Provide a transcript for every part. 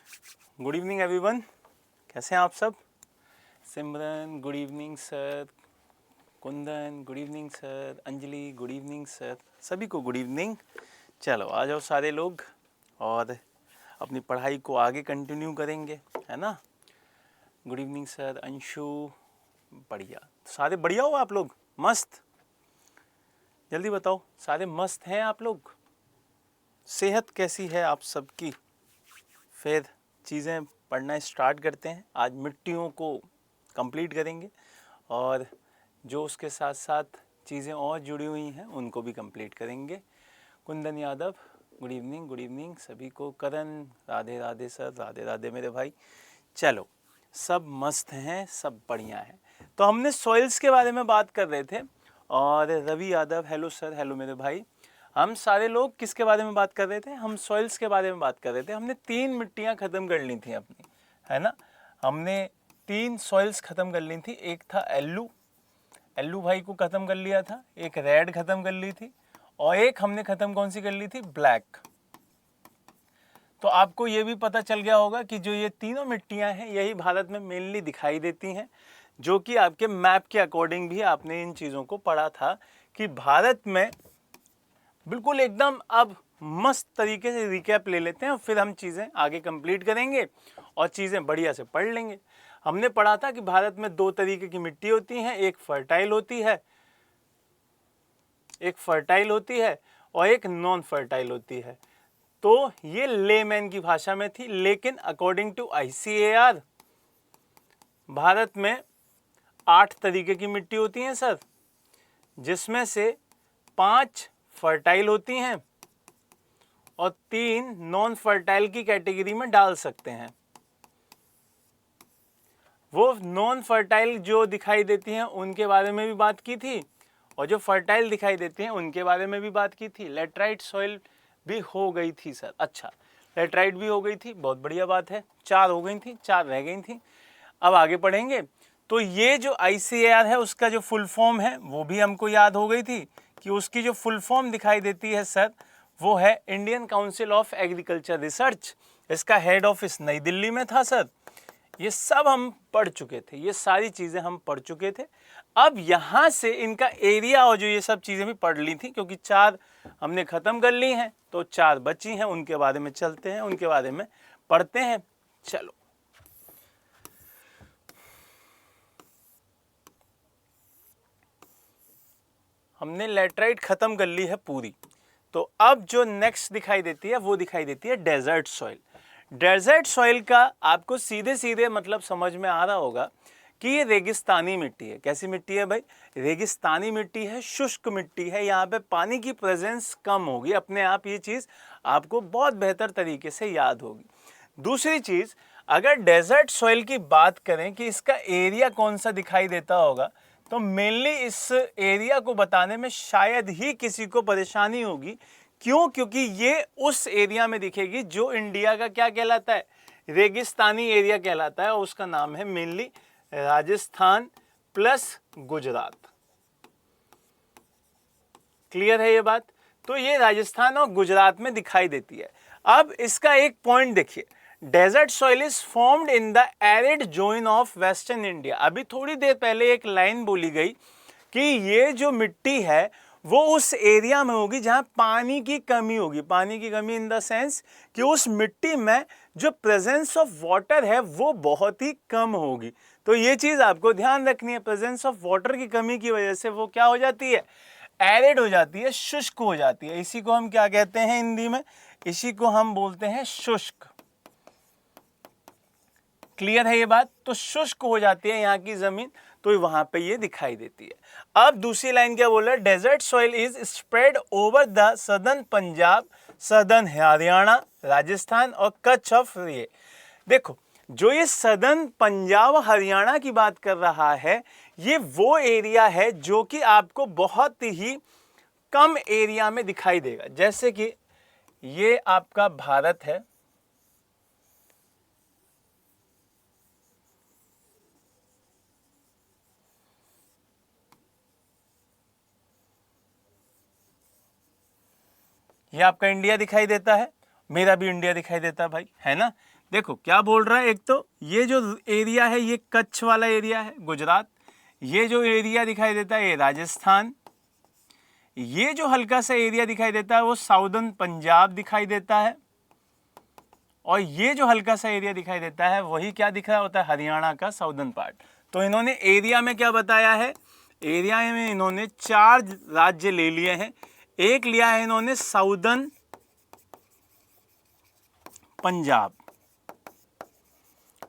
Good evening everyone, कैसे हैं आप सब। Simran good evening sir, Kundan good evening sir, Anjali good evening sir, सभी को गुड इवनिंग। चलो आ जाओ सारे लोग और अपनी पढ़ाई को आगे कंटिन्यू करेंगे, है ना। गुड इवनिंग सर, अंशु, बढ़िया। सारे बढ़िया हो आप लोग, मस्त। जल्दी बताओ, सारे मस्त हैं आप लोग। सेहत कैसी है आप सबकी। फिर चीज़ें पढ़ना स्टार्ट करते हैं। आज मिट्टियों को कंप्लीट करेंगे और जो उसके साथ साथ चीज़ें और जुड़ी हुई हैं उनको भी कंप्लीट करेंगे। कुंदन यादव गुड इवनिंग सभी को। करण राधे राधे सर, राधे राधे मेरे भाई। चलो सब मस्त हैं, सब बढ़िया है। तो हमने सॉइल्स के बारे में बात कर रहे थे और Ravi Yadav hello sir, hello मेरे भाई। हम सारे लोग किसके बारे में बात कर रहे थे, हम सॉइल्स के बारे में बात कर रहे थे। हमने 3 मिट्टियां ख़त्म कर ली थी अपनी, है ना। हमने 3 सॉइल्स ख़त्म कर ली थी। एक था एल्लू भाई को ख़त्म कर लिया था, एक रेड ख़त्म कर ली थी और एक हमने ख़त्म कौन सी कर ली थी, ब्लैक। तो आपको ये भी पता चल गया होगा कि जो ये तीनों मिट्टियां हैं यही भारत में मेनली दिखाई देती हैं, जो कि आपके मैप के अकॉर्डिंग भी आपने इन चीज़ों को पढ़ा था कि भारत में बिल्कुल एकदम। अब मस्त तरीके से रिकैप ले लेते हैं और फिर हम चीज़ें आगे कंप्लीट करेंगे और चीज़ें बढ़िया से पढ़ लेंगे। हमने पढ़ा था कि भारत में 2 तरीके की मिट्टी होती हैं, एक फर्टाइल होती है और एक नॉन फर्टाइल होती है। तो ये लेमैन की भाषा में थी, लेकिन अकॉर्डिंग टू ICAR भारत में 8 तरीके की मिट्टी होती हैं सर, जिसमें से 5 फर्टाइल होती हैं और 3 नॉन फर्टाइल की कैटेगरी में डाल सकते हैं। वो नॉन फर्टाइल जो दिखाई देती हैं उनके बारे में भी बात की थी और जो फर्टाइल दिखाई देती हैं उनके बारे में भी बात की थी। लेटराइट सॉइल भी हो गई थी सर। अच्छा, लेटराइट भी हो गई थी, बहुत बढ़िया बात है। 4 हो गई थी, 4 रह गई थी। अब आगे पढ़ेंगे। तो ये जो ICAR है उसका जो फुल फॉर्म है वो भी हमको याद हो गई थी कि उसकी जो फुल फॉर्म दिखाई देती है सर वो है Indian council of agriculture research. इसका हेड ऑफिस नई दिल्ली में था सर। ये सब हम पढ़ चुके थे, ये सारी चीज़ें हम पढ़ चुके थे। अब यहाँ से इनका एरिया और जो ये सब चीज़ें भी पढ़ ली थी, क्योंकि 4 हमने ख़त्म कर ली हैं तो 4 बची हैं, उनके बारे में चलते हैं, उनके बारे में पढ़ते हैं। चलो हमने लेटराइट ख़त्म कर ली है पूरी। तो अब जो नेक्स्ट दिखाई देती है वो दिखाई देती है डेजर्ट सॉइल। डेजर्ट सॉइल का आपको सीधे सीधे मतलब समझ में आ रहा होगा कि ये रेगिस्तानी मिट्टी है। कैसी मिट्टी है भाई, रेगिस्तानी मिट्टी है, शुष्क मिट्टी है। यहाँ पे पानी की प्रेजेंस कम होगी, अपने आप ये चीज़ आपको बहुत बेहतर तरीके से याद होगी। दूसरी चीज़, अगर डेजर्ट सॉइल की बात करें कि इसका एरिया कौन सा दिखाई देता होगा, तो मेनली इस एरिया को बताने में शायद ही किसी को परेशानी होगी। क्यों? क्योंकि ये उस एरिया में दिखेगी जो इंडिया का क्या कहलाता है, रेगिस्तानी एरिया कहलाता है और उसका नाम है mainly Rajasthan plus Gujarat. Clear है ये बात। तो ये राजस्थान और गुजरात में दिखाई देती है। अब इसका एक पॉइंट देखिए, desert soil is formed in the arid zone of western India. अभी थोड़ी देर पहले एक लाइन बोली गई कि ये जो मिट्टी है वो उस एरिया में होगी जहां पानी की कमी होगी। पानी की कमी इन द सेंस कि उस मिट्टी में जो प्रेजेंस ऑफ वाटर है वो बहुत ही कम होगी। तो ये चीज आपको ध्यान रखनी है, प्रेजेंस ऑफ वाटर की कमी की वजह से वो क्या हो जाती है, एरिड हो जाती है, शुष्क हो जाती है। इसी को हम क्या कहते हैं हिंदी में, इसी को हम बोलते हैं शुष्क। क्लियर है ये बात। तो शुष्क हो जाती है यहाँ की जमीन, तो वहां पे ये दिखाई देती है। अब दूसरी लाइन क्या बोल रहा है, desert soil is spread over the southern Punjab, southern Haryana, Rajasthan और कच्छ ऑफ ये। देखो, जो ये सदर्न पंजाब हरियाणा की बात कर रहा है, ये वो एरिया है जो कि आपको बहुत ही कम एरिया में दिखाई देगा। जैसे कि ये आपका भारत है, ये आपका इंडिया दिखाई देता है, मेरा भी इंडिया दिखाई देता है भाई, है ना। देखो क्या बोल रहा है, एक तो ये जो एरिया है ये कच्छ वाला एरिया है गुजरात, ये जो एरिया दिखाई देता है ये राजस्थान, ये जो हल्का सा एरिया दिखाई देता है वो साउदर्न पंजाब दिखाई देता है, और ये जो हल्का सा एरिया दिखाई देता है वही क्या दिख रहा होता है, हरियाणा का साउदर्न पार्ट। तो इन्होंने एरिया में क्या बताया है, एरिया में इन्होंने 4 राज्य ले लिए हैं। एक लिया है इन्होंने साउदर्न पंजाब,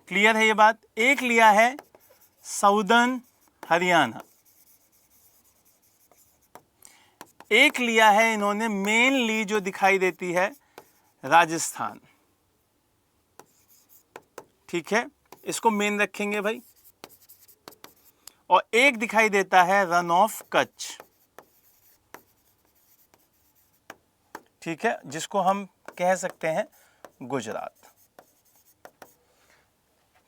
क्लियर है ये बात। एक लिया है साउदर्न हरियाणा, एक लिया है इन्होंने मेनली जो दिखाई देती है राजस्थान, ठीक है, इसको मेन रखेंगे भाई। और एक दिखाई देता है रन ऑफ कच्छ, ठीक है, जिसको हम कह सकते हैं गुजरात।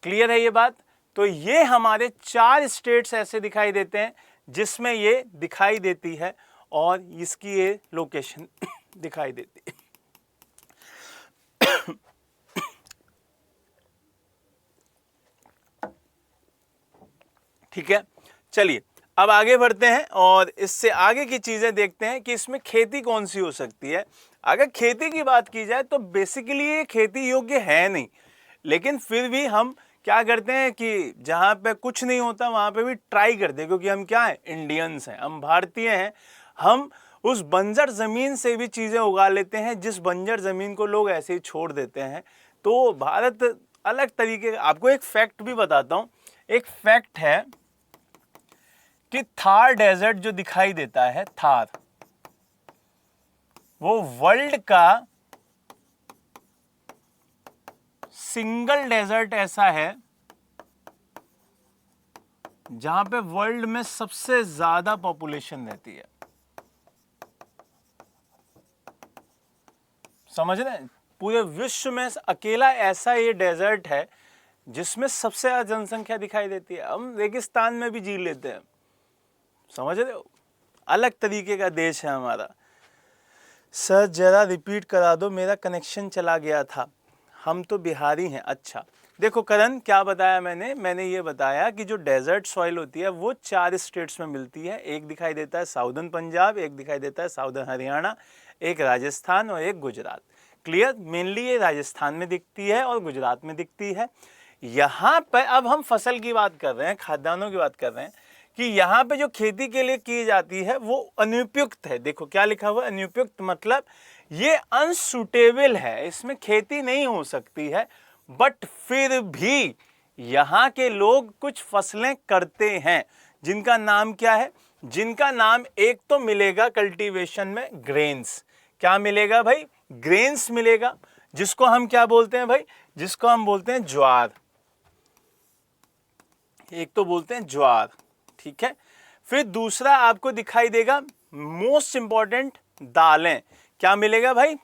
क्लियर है ये बात। तो ये हमारे 4 स्टेट्स ऐसे दिखाई देते हैं जिसमें ये दिखाई देती है और इसकी ये लोकेशन दिखाई देती है। ठीक है, चलिए अब आगे बढ़ते हैं और इससे आगे की चीजें देखते हैं कि इसमें खेती कौन सी हो सकती है। अगर खेती की बात की जाए तो बेसिकली ये खेती योग्य है नहीं, लेकिन फिर भी हम क्या करते हैं कि जहाँ पे कुछ नहीं होता वहाँ पे भी ट्राई करते हैं, क्योंकि हम क्या हैं, इंडियंस हैं, हम भारतीय हैं। हम उस बंजर ज़मीन से भी चीज़ें उगा लेते हैं जिस बंजर ज़मीन को लोग ऐसे ही छोड़ देते हैं। तो भारत अलग तरीके का, आपको एक फैक्ट भी बताता हूँ। एक फैक्ट है कि थार डेजर्ट जो दिखाई देता है, थार, वो वर्ल्ड का सिंगल डेजर्ट ऐसा है जहां पे वर्ल्ड में सबसे ज्यादा पॉपुलेशन रहती है। समझ रहे हैं, पूरे विश्व में अकेला ऐसा ये डेजर्ट है जिसमें सबसे ज्यादा जनसंख्या दिखाई देती है। हम रेगिस्तान में भी जी लेते हैं, समझ रहे हो, अलग तरीके का देश है हमारा। सर जरा रिपीट करा दो, मेरा कनेक्शन चला गया था। हम तो बिहारी हैं। अच्छा देखो करण, क्या बताया मैंने ये बताया कि जो डेजर्ट सॉइल होती है वो 4 स्टेट्स में मिलती है। एक दिखाई देता है साउदर्न पंजाब, एक दिखाई देता है साउदर्न हरियाणा, एक राजस्थान और एक गुजरात। क्लियर, मेनली ये राजस्थान में दिखती है और गुजरात में दिखती है। यहाँ पर अब हम फसल की बात कर रहे हैं, खाद्यान्नों की बात कर रहे हैं कि यहाँ पे जो खेती के लिए की जाती है वो अनुपयुक्त है। देखो क्या लिखा हुआ है, अनुपयुक्त मतलब ये अनसुटेबल है, इसमें खेती नहीं हो सकती है। बट फिर भी यहाँ के लोग कुछ फसलें करते हैं जिनका नाम क्या है, जिनका नाम एक तो मिलेगा कल्टीवेशन में ग्रेन्स। क्या मिलेगा भाई, ग्रेन्स मिलेगा, जिसको हम क्या बोलते हैं भाई, जिसको हम बोलते हैं ज्वार। एक तो बोलते हैं ज्वार, ठीक है। फिर दूसरा आपको दिखाई देगा मोस्ट इंपॉर्टेंट दालें। क्या मिलेगा भाई,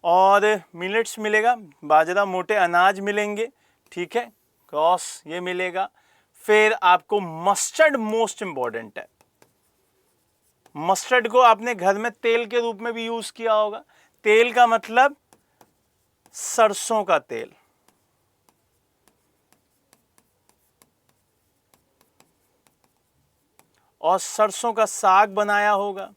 और मिलेट्स मिलेगा, बाजरा, मोटे अनाज मिलेंगे, ठीक है, क्रॉस ये मिलेगा। फिर आपको मस्टर्ड मोस्ट इंपॉर्टेंट है। मस्टर्ड को आपने घर में तेल के रूप में भी यूज किया होगा। तेल का मतलब सरसों का तेल, और सरसों का साग बनाया होगा।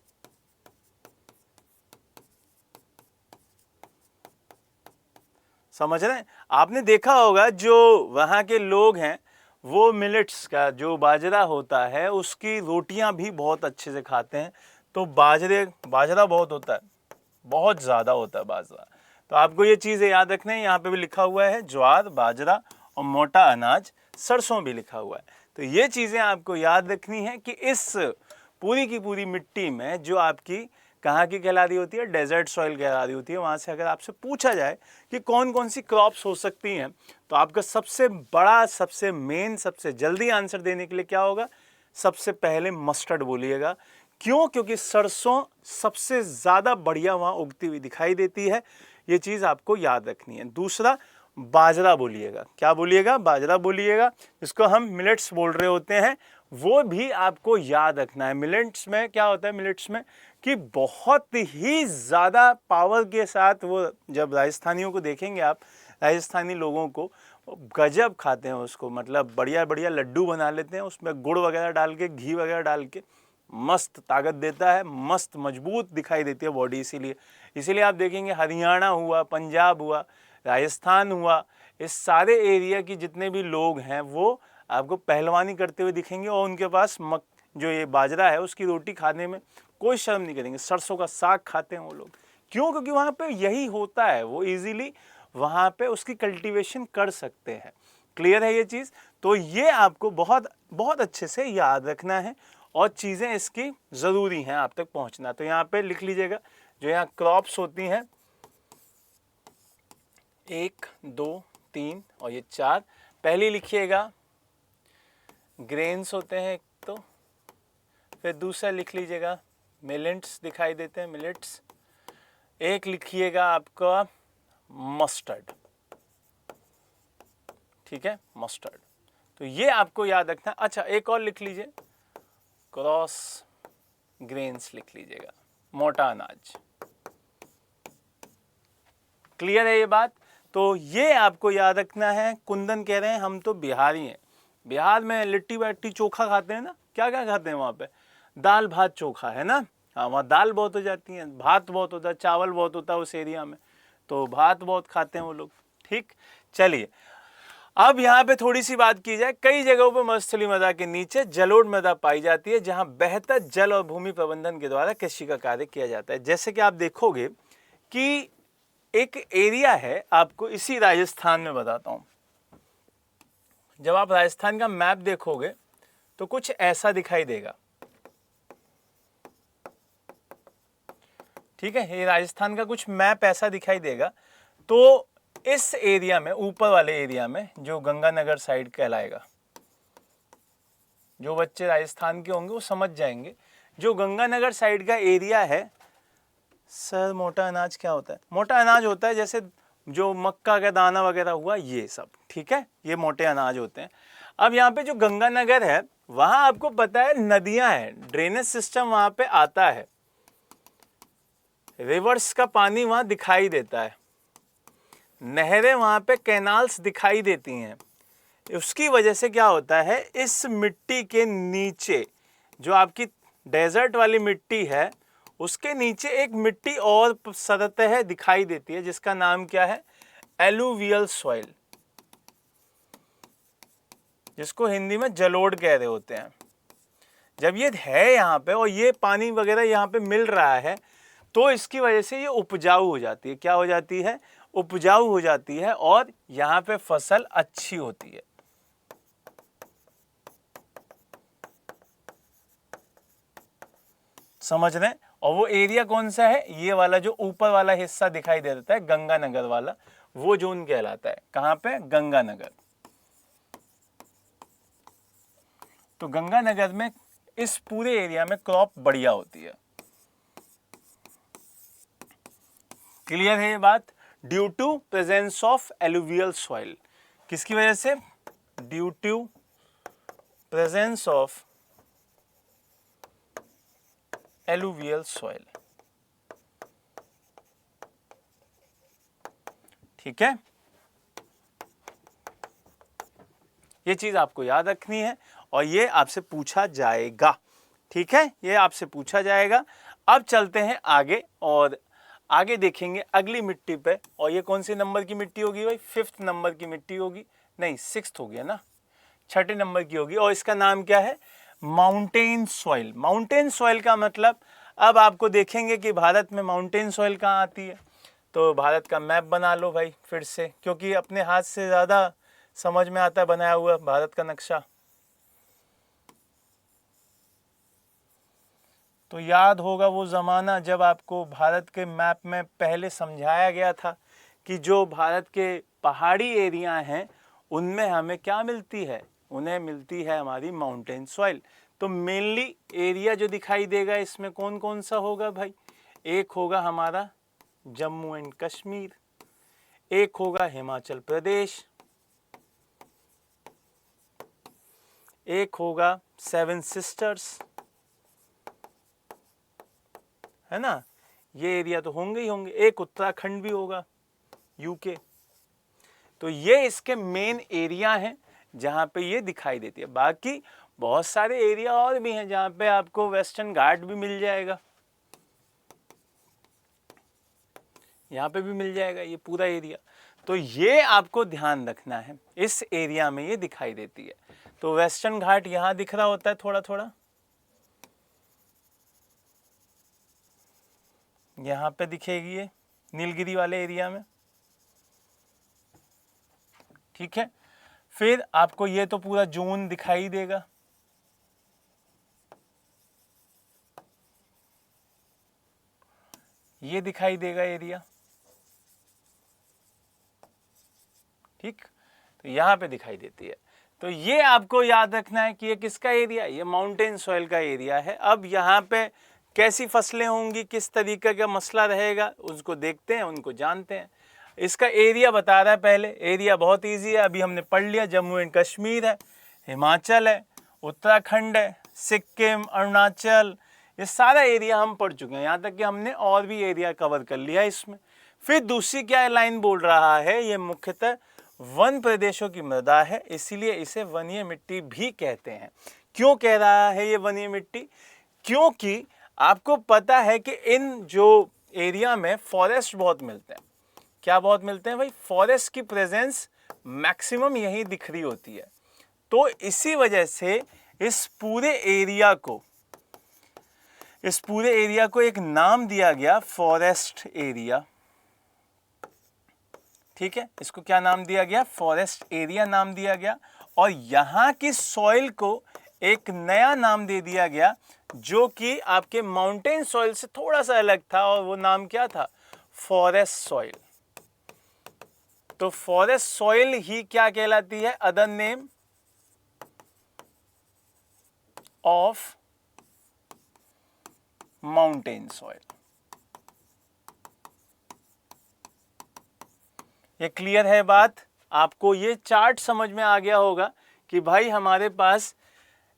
समझ रहे हैं, आपने देखा होगा जो वहाँ के लोग हैं वो मिलेट्स का जो बाजरा होता है उसकी रोटियां भी बहुत अच्छे से खाते हैं। तो बाजरा बहुत होता है, बहुत ज़्यादा होता है बाजरा। तो आपको ये चीज़ें याद रखना है। यहाँ पे भी लिखा हुआ है ज्वार, बाजरा और मोटा अनाज, सरसों भी लिखा हुआ है। तो ये चीज़ें आपको याद रखनी है कि इस पूरी की पूरी मिट्टी में जो आपकी कहाँ की कहला रही होती है, डेजर्ट सॉइल कहला रही होती है। वहाँ से अगर आपसे पूछा जाए कि कौन कौन सी क्रॉप्स हो सकती हैं, तो आपका सबसे बड़ा, सबसे मेन, सबसे जल्दी आंसर देने के लिए क्या होगा, सबसे पहले मस्टर्ड बोलिएगा। क्यों, क्योंकि सरसों सबसे ज़्यादा बढ़िया वहाँ उगती हुई दिखाई देती है। ये चीज़ आपको याद रखनी है। दूसरा बाजरा बोलिएगा। क्या बोलिएगा, बाजरा बोलिएगा, जिसको हम मिलेट्स बोल रहे होते हैं, वो भी आपको याद रखना है। मिलेट्स में क्या होता है, मिलेट्स में कि बहुत ही ज़्यादा पावर के साथ वो, जब राजस्थानियों को देखेंगे आप, राजस्थानी लोगों को, गजब खाते हैं उसको, मतलब बढ़िया बढ़िया लड्डू बना लेते हैं, उसमें गुड़ वगैरह डाल के, घी वगैरह डाल के, मस्त ताकत देता है, मस्त मजबूत दिखाई देती है बॉडी। इसीलिए आप देखेंगे हरियाणा हुआ, पंजाब हुआ, राजस्थान हुआ, इस सारे एरिया की जितने भी लोग हैं वो आपको पहलवानी करते हुए दिखेंगे, और उनके पास जो ये बाजरा है उसकी रोटी खाने में कोई शर्म नहीं करेंगे। सरसों का साग खाते हैं वो लोग, क्यों? क्योंकि वहाँ पे यही होता है, वो इजीली वहाँ पे उसकी कल्टीवेशन कर सकते हैं। क्लियर है ये चीज़? तो ये आपको बहुत बहुत अच्छे से याद रखना है, और चीज़ें इसकी ज़रूरी हैं आप तक पहुँचना। तो यहाँ पे लिख लीजिएगा, जो यहाँ क्रॉप्स होती हैं 1 2 3 और ये 4, पहली लिखिएगा ग्रेन्स होते हैं एक, तो फिर दूसरा लिख लीजिएगा मिलेट्स दिखाई देते हैं, मिलेट्स। एक लिखिएगा आपका मस्टर्ड, ठीक है, मस्टर्ड। तो ये आपको याद रखना। अच्छा, एक और लिख लीजिए, क्रॉस ग्रेन्स लिख लीजिएगा, मोटा अनाज। क्लियर है ये बात? तो ये आपको याद रखना है। कुंदन कह रहे हैं हम तो बिहारी हैं, बिहार में लिट्टी बाटी चोखा खाते हैं ना, क्या क्या खाते हैं वहाँ पे? दाल भात चोखा, है ना? हाँ, वहाँ दाल बहुत हो जाती है, भात बहुत होता है, चावल बहुत होता है उस एरिया में, तो भात बहुत खाते हैं वो लोग। ठीक, चलिए अब यहाँ पे थोड़ी सी बात की जाए। कई जगहों पर मरुस्थलीय मृदा के नीचे जलोढ़ मृदा पाई जाती है, जहाँ बेहतर जल और भूमि प्रबंधन के द्वारा कृषि का कार्य किया जाता है। जैसे कि आप देखोगे कि एक एरिया है, आपको इसी राजस्थान में बताता हूँ। जब आप राजस्थान का मैप देखोगे तो कुछ ऐसा दिखाई देगा, ठीक है, ये राजस्थान का कुछ मैप ऐसा दिखाई देगा। तो इस एरिया में, ऊपर वाले एरिया में, जो गंगानगर साइड कहलाएगा, जो बच्चे राजस्थान के होंगे वो समझ जाएंगे, जो गंगानगर साइड का एरिया है। सर मोटा अनाज क्या होता है? मोटा अनाज होता है जैसे जो मक्का का दाना वगैरह हुआ, ये सब, ठीक है, ये मोटे अनाज होते हैं। अब यहाँ पे जो गंगानगर है, वहां आपको पता है नदियां हैं, ड्रेनेज सिस्टम वहां पे आता है, रिवर्स का पानी वहां दिखाई देता है, नहरें वहां पे, कैनाल्स दिखाई देती हैं। उसकी वजह से क्या होता है, इस मिट्टी के नीचे, जो आपकी डेजर्ट वाली मिट्टी है, उसके नीचे एक मिट्टी और सतह दिखाई देती है, जिसका नाम क्या है? एलुवियल सॉइल, जिसको हिंदी में जलोढ़ कह रहे होते हैं। जब ये है यहाँ पे और ये पानी वगैरह यहाँ पे मिल रहा है, तो इसकी वजह से ये उपजाऊ हो जाती है। क्या हो जाती है? उपजाऊ हो जाती है, और यहाँ पे फसल अच्छी होती है। समझ रहे हैं? और वो एरिया कौन सा है? ये वाला जो ऊपर वाला हिस्सा दिखाई दे देता है, गंगानगर वाला, वो जोन कहलाता है। कहां पे? गंगानगर। तो गंगानगर में इस पूरे एरिया में क्रॉप बढ़िया होती है। क्लियर है ये बात? Due to presence of alluvial soil. किसकी वजह से? Due to presence of alluvial soil. ठीक है, ये चीज आपको याद रखनी है, और ये आपसे पूछा जाएगा। ठीक है, ये आपसे पूछा जाएगा। अब चलते हैं आगे, और आगे देखेंगे अगली मिट्टी पे। और ये कौन सी नंबर की मिट्टी होगी भाई? 5th नंबर की मिट्टी होगी, नहीं 6th हो गया ना, 6ठे नंबर की होगी। और इसका नाम क्या है? Mountain soil. माउंटेन सॉइल का मतलब, अब आपको देखेंगे कि भारत में माउंटेन सॉइल कहाँ आती है। तो भारत का मैप बना लो भाई फिर से, क्योंकि अपने हाथ से ज़्यादा समझ में आता है बनाया हुआ भारत का नक्शा। तो याद होगा वो ज़माना जब आपको भारत के मैप में पहले समझाया गया था कि जो भारत के पहाड़ी एरिया हैं उनमें हमें क्या मिलती है? उन्हें मिलती है हमारी माउंटेन सॉइल। तो मेनली एरिया जो दिखाई देगा इसमें कौन कौन सा होगा भाई? एक होगा हमारा जम्मू एंड कश्मीर, एक होगा हिमाचल प्रदेश, एक होगा 7 सिस्टर्स, है ना, ये एरिया तो होंगे ही होंगे। एक उत्तराखंड भी होगा, यूके। तो ये इसके मेन एरिया हैं जहाँ पे ये दिखाई देती है। बाकी बहुत सारे एरिया और भी हैं जहाँ पे आपको वेस्टर्न घाट भी मिल जाएगा, यहाँ पे भी मिल जाएगा ये पूरा एरिया। तो ये आपको ध्यान रखना है, इस एरिया में ये दिखाई देती है। तो वेस्टर्न घाट यहाँ दिख रहा होता है थोड़ा थोड़ा, यहाँ पे दिखेगी ये नीलगिरी वाले एरिया में, ठीक है। फिर आपको ये तो पूरा जोन दिखाई देगा, ये दिखाई देगा एरिया, ठीक। तो यहाँ पे दिखाई देती है। तो ये आपको याद रखना है कि ये किसका एरिया, ये माउंटेन सॉइल का एरिया है। अब यहाँ पे कैसी फसलें होंगी, किस तरीके का मसला रहेगा, उसको देखते हैं, उनको जानते हैं। इसका एरिया बता रहा है पहले, एरिया बहुत इजी है, अभी हमने पढ़ लिया। जम्मू एंड कश्मीर है, हिमाचल है, उत्तराखंड है, सिक्किम, अरुणाचल, ये सारा एरिया हम पढ़ चुके हैं। यहाँ तक कि हमने और भी एरिया कवर कर लिया इसमें। फिर दूसरी क्या लाइन बोल रहा है, ये मुख्यतः वन प्रदेशों की मृदा है, इसीलिए इसे वनीय मिट्टी भी कहते हैं। क्यों कह रहा है ये वनीय मिट्टी? क्योंकि आपको पता है कि इन जो एरिया में फॉरेस्ट बहुत मिलते हैं। क्या बहुत मिलते हैं भाई? फॉरेस्ट की प्रेजेंस मैक्सिमम यही दिख रही होती है। तो इसी वजह से इस पूरे एरिया को एक नाम दिया गया, फॉरेस्ट एरिया, ठीक है। इसको क्या नाम दिया गया? फॉरेस्ट एरिया नाम दिया गया। और यहाँ की सॉइल को एक नया नाम दे दिया गया जो कि आपके माउंटेन सॉइल से थोड़ा सा अलग था, और वो नाम क्या था? Forest soil. तो फॉरेस्ट सॉइल ही क्या कहलाती है? Other name of mountain soil. ये क्लियर है बात? आपको ये चार्ट समझ में आ गया होगा कि भाई हमारे पास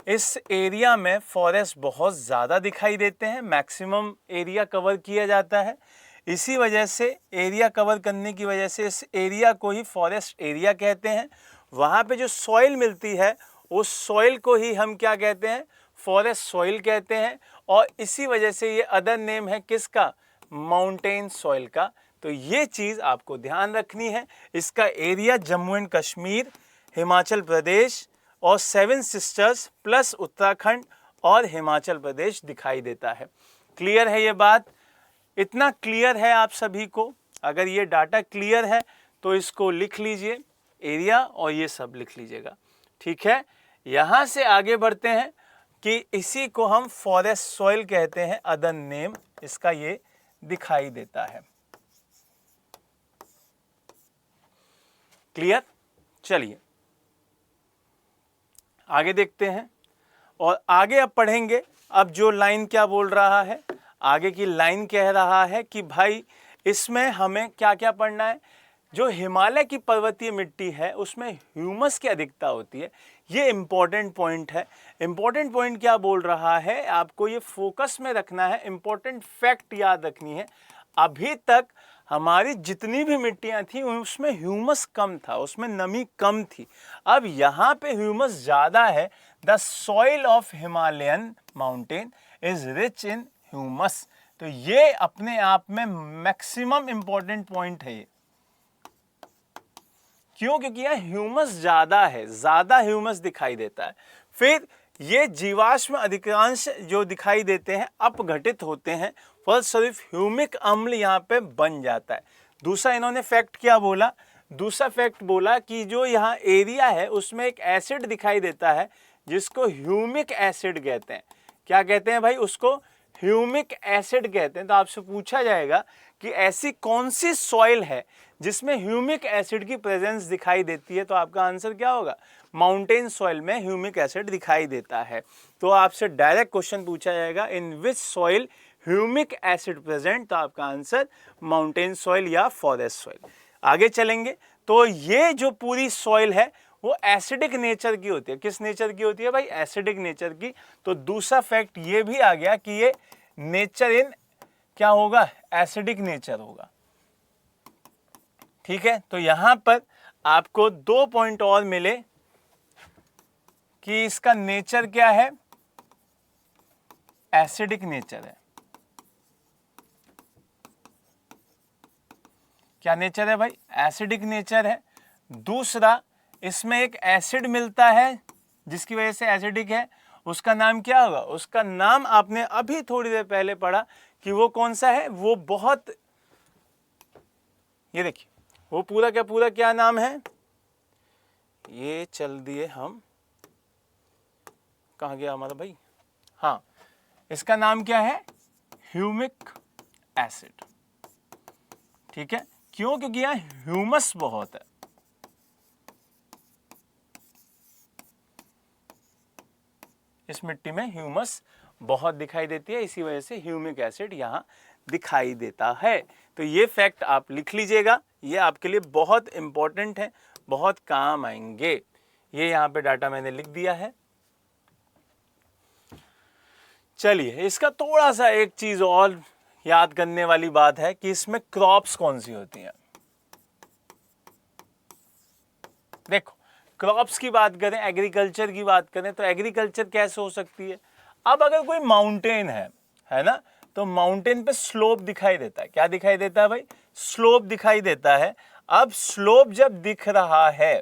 इस एरिया में फॉरेस्ट बहुत ज़्यादा दिखाई देते हैं, मैक्सिमम एरिया कवर किया जाता है। इसी वजह से एरिया कवर करने की वजह से इस एरिया को ही फॉरेस्ट एरिया कहते हैं। वहाँ पे जो सॉइल मिलती है उस सॉइल को ही हम क्या कहते हैं? फॉरेस्ट सॉइल कहते हैं। और इसी वजह से ये अदर नेम है किसका? माउंटेन सॉइल का। तो ये चीज़ आपको ध्यान रखनी है। इसका एरिया जम्मू एंड कश्मीर, हिमाचल प्रदेश और 7 सिस्टर्स प्लस उत्तराखंड और हिमाचल प्रदेश दिखाई देता है। क्लियर है ये बात? इतना क्लियर है आप सभी को? अगर ये डाटा क्लियर है तो इसको लिख लीजिए, एरिया और ये सब लिख लीजिएगा, ठीक है। यहाँ से आगे बढ़ते हैं कि इसी को हम फॉरेस्ट सॉइल कहते हैं, अदर नेम इसका ये दिखाई देता है। क्लियर? चलिए आगे देखते हैं और आगे अब पढ़ेंगे। अब जो लाइन क्या बोल रहा है, आगे की लाइन कह रहा है कि भाई इसमें हमें क्या क्या पढ़ना है। जो हिमालय की पर्वतीय मिट्टी है उसमें ह्यूमस की अधिकता होती है, ये इंपॉर्टेंट पॉइंट है। इंपॉर्टेंट पॉइंट क्या बोल रहा है, आपको ये फोकस में रखना है, इंपॉर्टेंट फैक्ट याद रखनी है। अभी तक हमारी जितनी भी मिट्टियां थी उसमें ह्यूमस कम था, उसमें नमी कम थी। अब यहाँ पे ह्यूमस ज़्यादा है। The soil of Himalayan mountain is rich in humus. तो ये अपने आप में मैक्सिमम इंपॉर्टेंट पॉइंट है ये। क्यों? क्योंकि यहाँ ह्यूमस ज़्यादा है, ज़्यादा ह्यूमस दिखाई देता है। फिर ये जीवाश्म अधिकांश जो दिखाई देते हैं अपघटित होते हैं, फलस्वरूप ह्यूमिक अम्ल यहाँ पे बन जाता है। दूसरा इन्होंने फैक्ट क्या बोला? दूसरा फैक्ट बोला कि जो यहाँ एरिया है उसमें एक एसिड दिखाई देता है जिसको ह्यूमिक एसिड कहते हैं। क्या कहते हैं भाई? उसको ह्यूमिक एसिड कहते हैं। तो आपसे पूछा जाएगा कि ऐसी कौन सी सॉइल है जिसमें ह्यूमिक एसिड की प्रेजेंस दिखाई देती है, तो आपका आंसर क्या होगा? माउंटेन सॉइल में ह्यूमिक एसिड दिखाई देता है। तो आपसे डायरेक्ट क्वेश्चन पूछा जाएगा in which soil humic acid present, तो आपका आंसर माउंटेन सॉइल या फॉरेस्ट सॉइल। आगे चलेंगे तो ये जो पूरी सॉइल है वो एसिडिक नेचर की होती है। किस नेचर की होती है भाई? एसिडिक नेचर की। तो दूसरा फैक्ट ये भी आ गया कि ये नेचर इन क्या होगा? एसिडिक नेचर होगा, ठीक है। तो यहां पर आपको 2 पॉइंट और मिले कि इसका नेचर क्या है, एसिडिक नेचर है। क्या नेचर है भाई, एसिडिक नेचर है। दूसरा, इसमें एक एसिड मिलता है जिसकी वजह से एसिडिक है, उसका नाम क्या होगा, उसका नाम आपने अभी थोड़ी देर पहले पढ़ा कि वो कौन सा है, वो बहुत, ये देखिए वो पूरा क्या नाम है, ये चल दिए हम, कहाँ गया हमारा भाई, हाँ, इसका नाम क्या है, ह्यूमिक एसिड। ठीक है, क्यों, क्योंकि यहां ह्यूमस बहुत है। इस मिट्टी में ह्यूमस बहुत दिखाई देती है, इसी वजह से ह्यूमिक एसिड यहां दिखाई देता है। तो ये फैक्ट आप लिख लीजिएगा, ये आपके लिए बहुत इंपॉर्टेंट है, बहुत काम आएंगे। ये यहां पे डाटा मैंने लिख दिया है। चलिए, इसका थोड़ा सा एक चीज और याद करने वाली बात है कि इसमें क्रॉप्स कौन सी होती हैं। देखो, क्रॉप्स की बात करें, एग्रीकल्चर की बात करें, तो एग्रीकल्चर कैसे हो सकती है। अब अगर कोई माउंटेन है ना, तो माउंटेन पे स्लोप दिखाई देता है। क्या दिखाई देता है भाई, स्लोप दिखाई देता है। अब स्लोप जब दिख रहा है,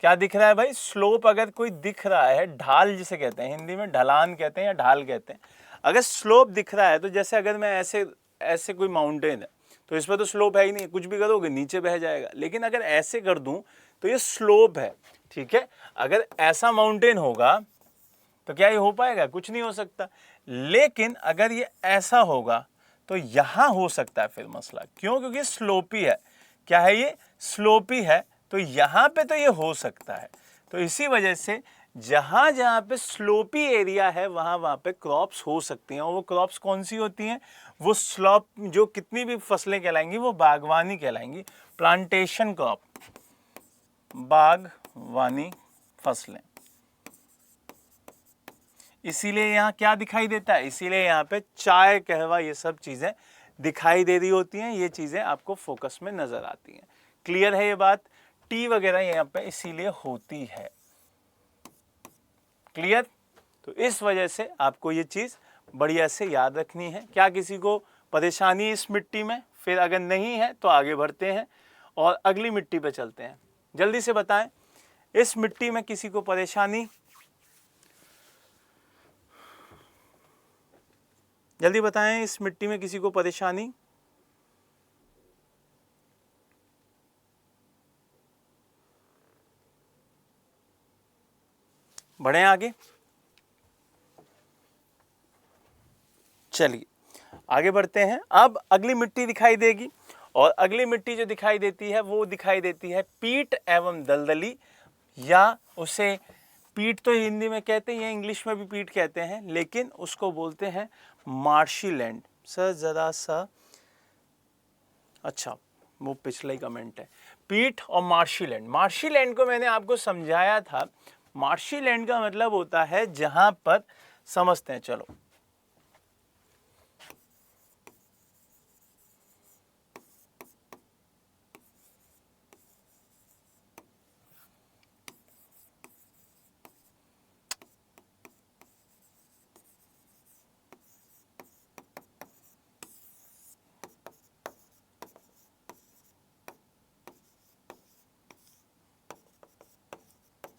क्या दिख रहा है भाई, स्लोप अगर कोई दिख रहा है, ढाल जिसे कहते हैं, हिंदी में ढलान कहते हैं या ढाल कहते हैं, अगर स्लोप दिख रहा है, तो जैसे अगर मैं ऐसे कोई माउंटेन है, तो इस पर तो स्लोप है ही नहीं, कुछ भी करोगे नीचे बह जाएगा। लेकिन अगर ऐसे कर दूं तो ये स्लोप है। ठीक है, अगर ऐसा माउंटेन होगा तो क्या ये हो पाएगा, कुछ नहीं हो सकता। लेकिन अगर ये ऐसा होगा तो यहां हो सकता है फिर मसला, क्यों, क्योंकि स्लोपी है। क्या है ये, स्लोपी है, तो यहां पे तो ये हो सकता है। तो इसी वजह से जहां जहां पे स्लोपी एरिया है, वहां पे क्रॉप्स हो सकती हैं। और वो क्रॉप्स कौन सी होती हैं, वो स्लॉप, जो कितनी भी फसलें कहलाएंगी वो बागवानी कहलाएंगी, प्लांटेशन क्रॉप, बागवानी फसलें। इसीलिए यहाँ क्या दिखाई देता है, इसीलिए यहाँ पे चाय, कहवा, ये सब चीजें दिखाई दे रही होती हैं। ये चीजें आपको फोकस में नजर आती हैं। क्लियर है ये बात, टी वगैरह यहाँ पे इसीलिए होती है। क्लियर, तो इस वजह से आपको ये चीज बढ़िया से याद रखनी है। क्या किसी को परेशानी इस मिट्टी में, फिर अगर नहीं है तो आगे बढ़ते हैं और अगली मिट्टी पे चलते हैं। जल्दी से बताएं, इस मिट्टी में किसी को परेशानी, जल्दी बताएं, इस मिट्टी में किसी को परेशानी। बढ़े आगे, चलिए आगे बढ़ते हैं। अब अगली मिट्टी दिखाई देगी, और अगली मिट्टी जो दिखाई देती है वो दिखाई देती है पीट एवं दलदली, या उसे पीट तो हिंदी में कहते हैं, इंग्लिश में भी पीट कहते हैं, लेकिन उसको बोलते हैं मार्शी लैंड। सर जरा सा, अच्छा वो पिछला ही कमेंट है, पीट और मार्शी लैंड। मार्शी लैंड को मैंने आपको समझाया था, मार्शी लैंड का मतलब होता है जहां पर, समझते हैं चलो,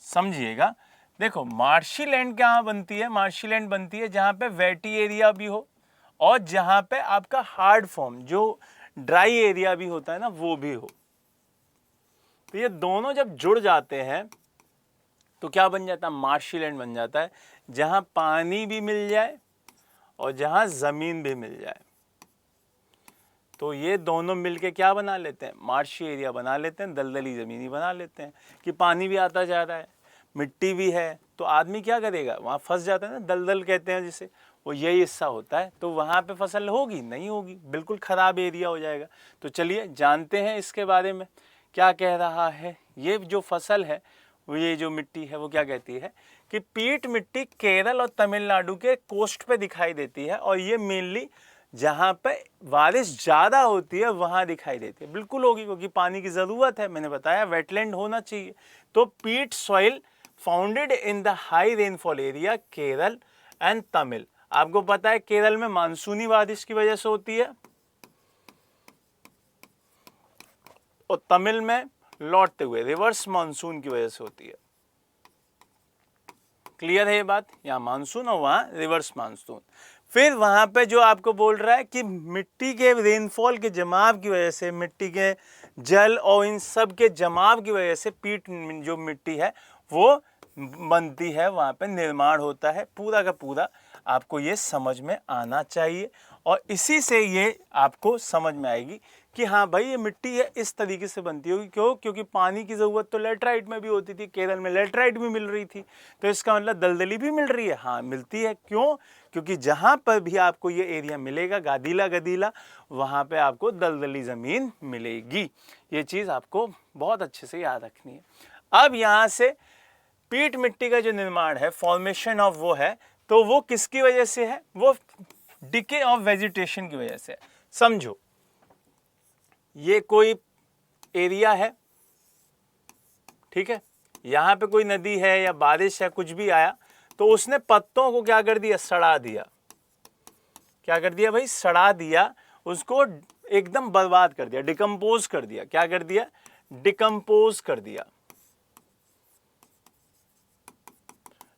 समझिएगा। देखो, मार्शी लैंड कहाँ बनती है, मार्शी लैंड बनती है जहां पे वेटी एरिया भी हो और जहां पे आपका हार्ड फॉर्म, जो ड्राई एरिया भी होता है ना, वो भी हो। तो ये दोनों जब जुड़ जाते हैं तो क्या बन जाता है, मार्शी लैंड बन जाता है, जहां पानी भी मिल जाए और जहां जमीन भी मिल जाए। तो ये दोनों मिलके क्या बना लेते हैं, मार्शी एरिया बना लेते हैं, दलदली जमीन ही बना लेते हैं। कि पानी भी आता जा रहा है, मिट्टी भी है, तो आदमी क्या करेगा, वहाँ फंस जाता है ना, दलदल कहते हैं जिसे, वो यही हिस्सा होता है। तो वहाँ पे फसल होगी नहीं होगी, बिल्कुल ख़राब एरिया हो जाएगा। तो चलिए जानते हैं इसके बारे में क्या कह रहा है। ये जो फसल है, वो ये जो मिट्टी है, वो क्या कहती है कि पीट मिट्टी केरल और तमिलनाडु के कोस्ट पे दिखाई देती है, और ये मेनली जहाँ पे बारिश ज़्यादा होती है वहाँ दिखाई देती है। बिल्कुल होगी, क्योंकि पानी की ज़रूरत है, मैंने बताया वेटलैंड होना चाहिए। तो पीट soil founded in the high rainfall area Kerala and Tamil. आपको पता है केरल में मानसूनी बारिश की वजह से होती है और तमिल में लौटते हुए रिवर्स मानसून की वजह से होती है। क्लियर है ये बात? यहाँ मानसून और वहाँ रिवर्स मानसून। फिर वहाँ पे जो आपको बोल रहा है कि मिट्टी के रेनफॉल के जमाव की वजह से, मिट्टी के जल और इन सब के जमाव की वजह से पीट जो मिट्टी है वो बनती है, वहाँ पे निर्माण होता है। पूरा का पूरा आपको ये समझ में आना चाहिए और इसी से ये आपको समझ में आएगी कि हाँ भाई ये मिट्टी है इस तरीके से बनती होगी। क्यों? क्योंकि पानी की ज़रूरत तो लेटराइट में भी होती थी, केरल में लेटराइट भी मिल रही थी, तो इसका मतलब दलदली भी मिल रही है। हाँ मिलती है। क्यों? क्योंकि जहाँ पर भी आपको ये एरिया मिलेगा गादीला गदीला, वहाँ पे आपको दलदली ज़मीन मिलेगी। ये चीज़ आपको बहुत अच्छे से याद रखनी है। अब यहाँ से पीट मिट्टी का जो निर्माण है, फॉर्मेशन ऑफ वो है, तो वो किसकी वजह से है? वो डिके ऑफ वेजिटेशन की वजह से है। समझो ये कोई एरिया है, ठीक है, यहाँ पे कोई नदी है या बारिश है, कुछ भी आया तो उसने पत्तों को क्या कर दिया? सड़ा दिया। क्या कर दिया भाई? सड़ा दिया, उसको एकदम बर्बाद कर दिया, डिकम्पोज कर दिया। क्या कर दिया? डिकम्पोज कर दिया,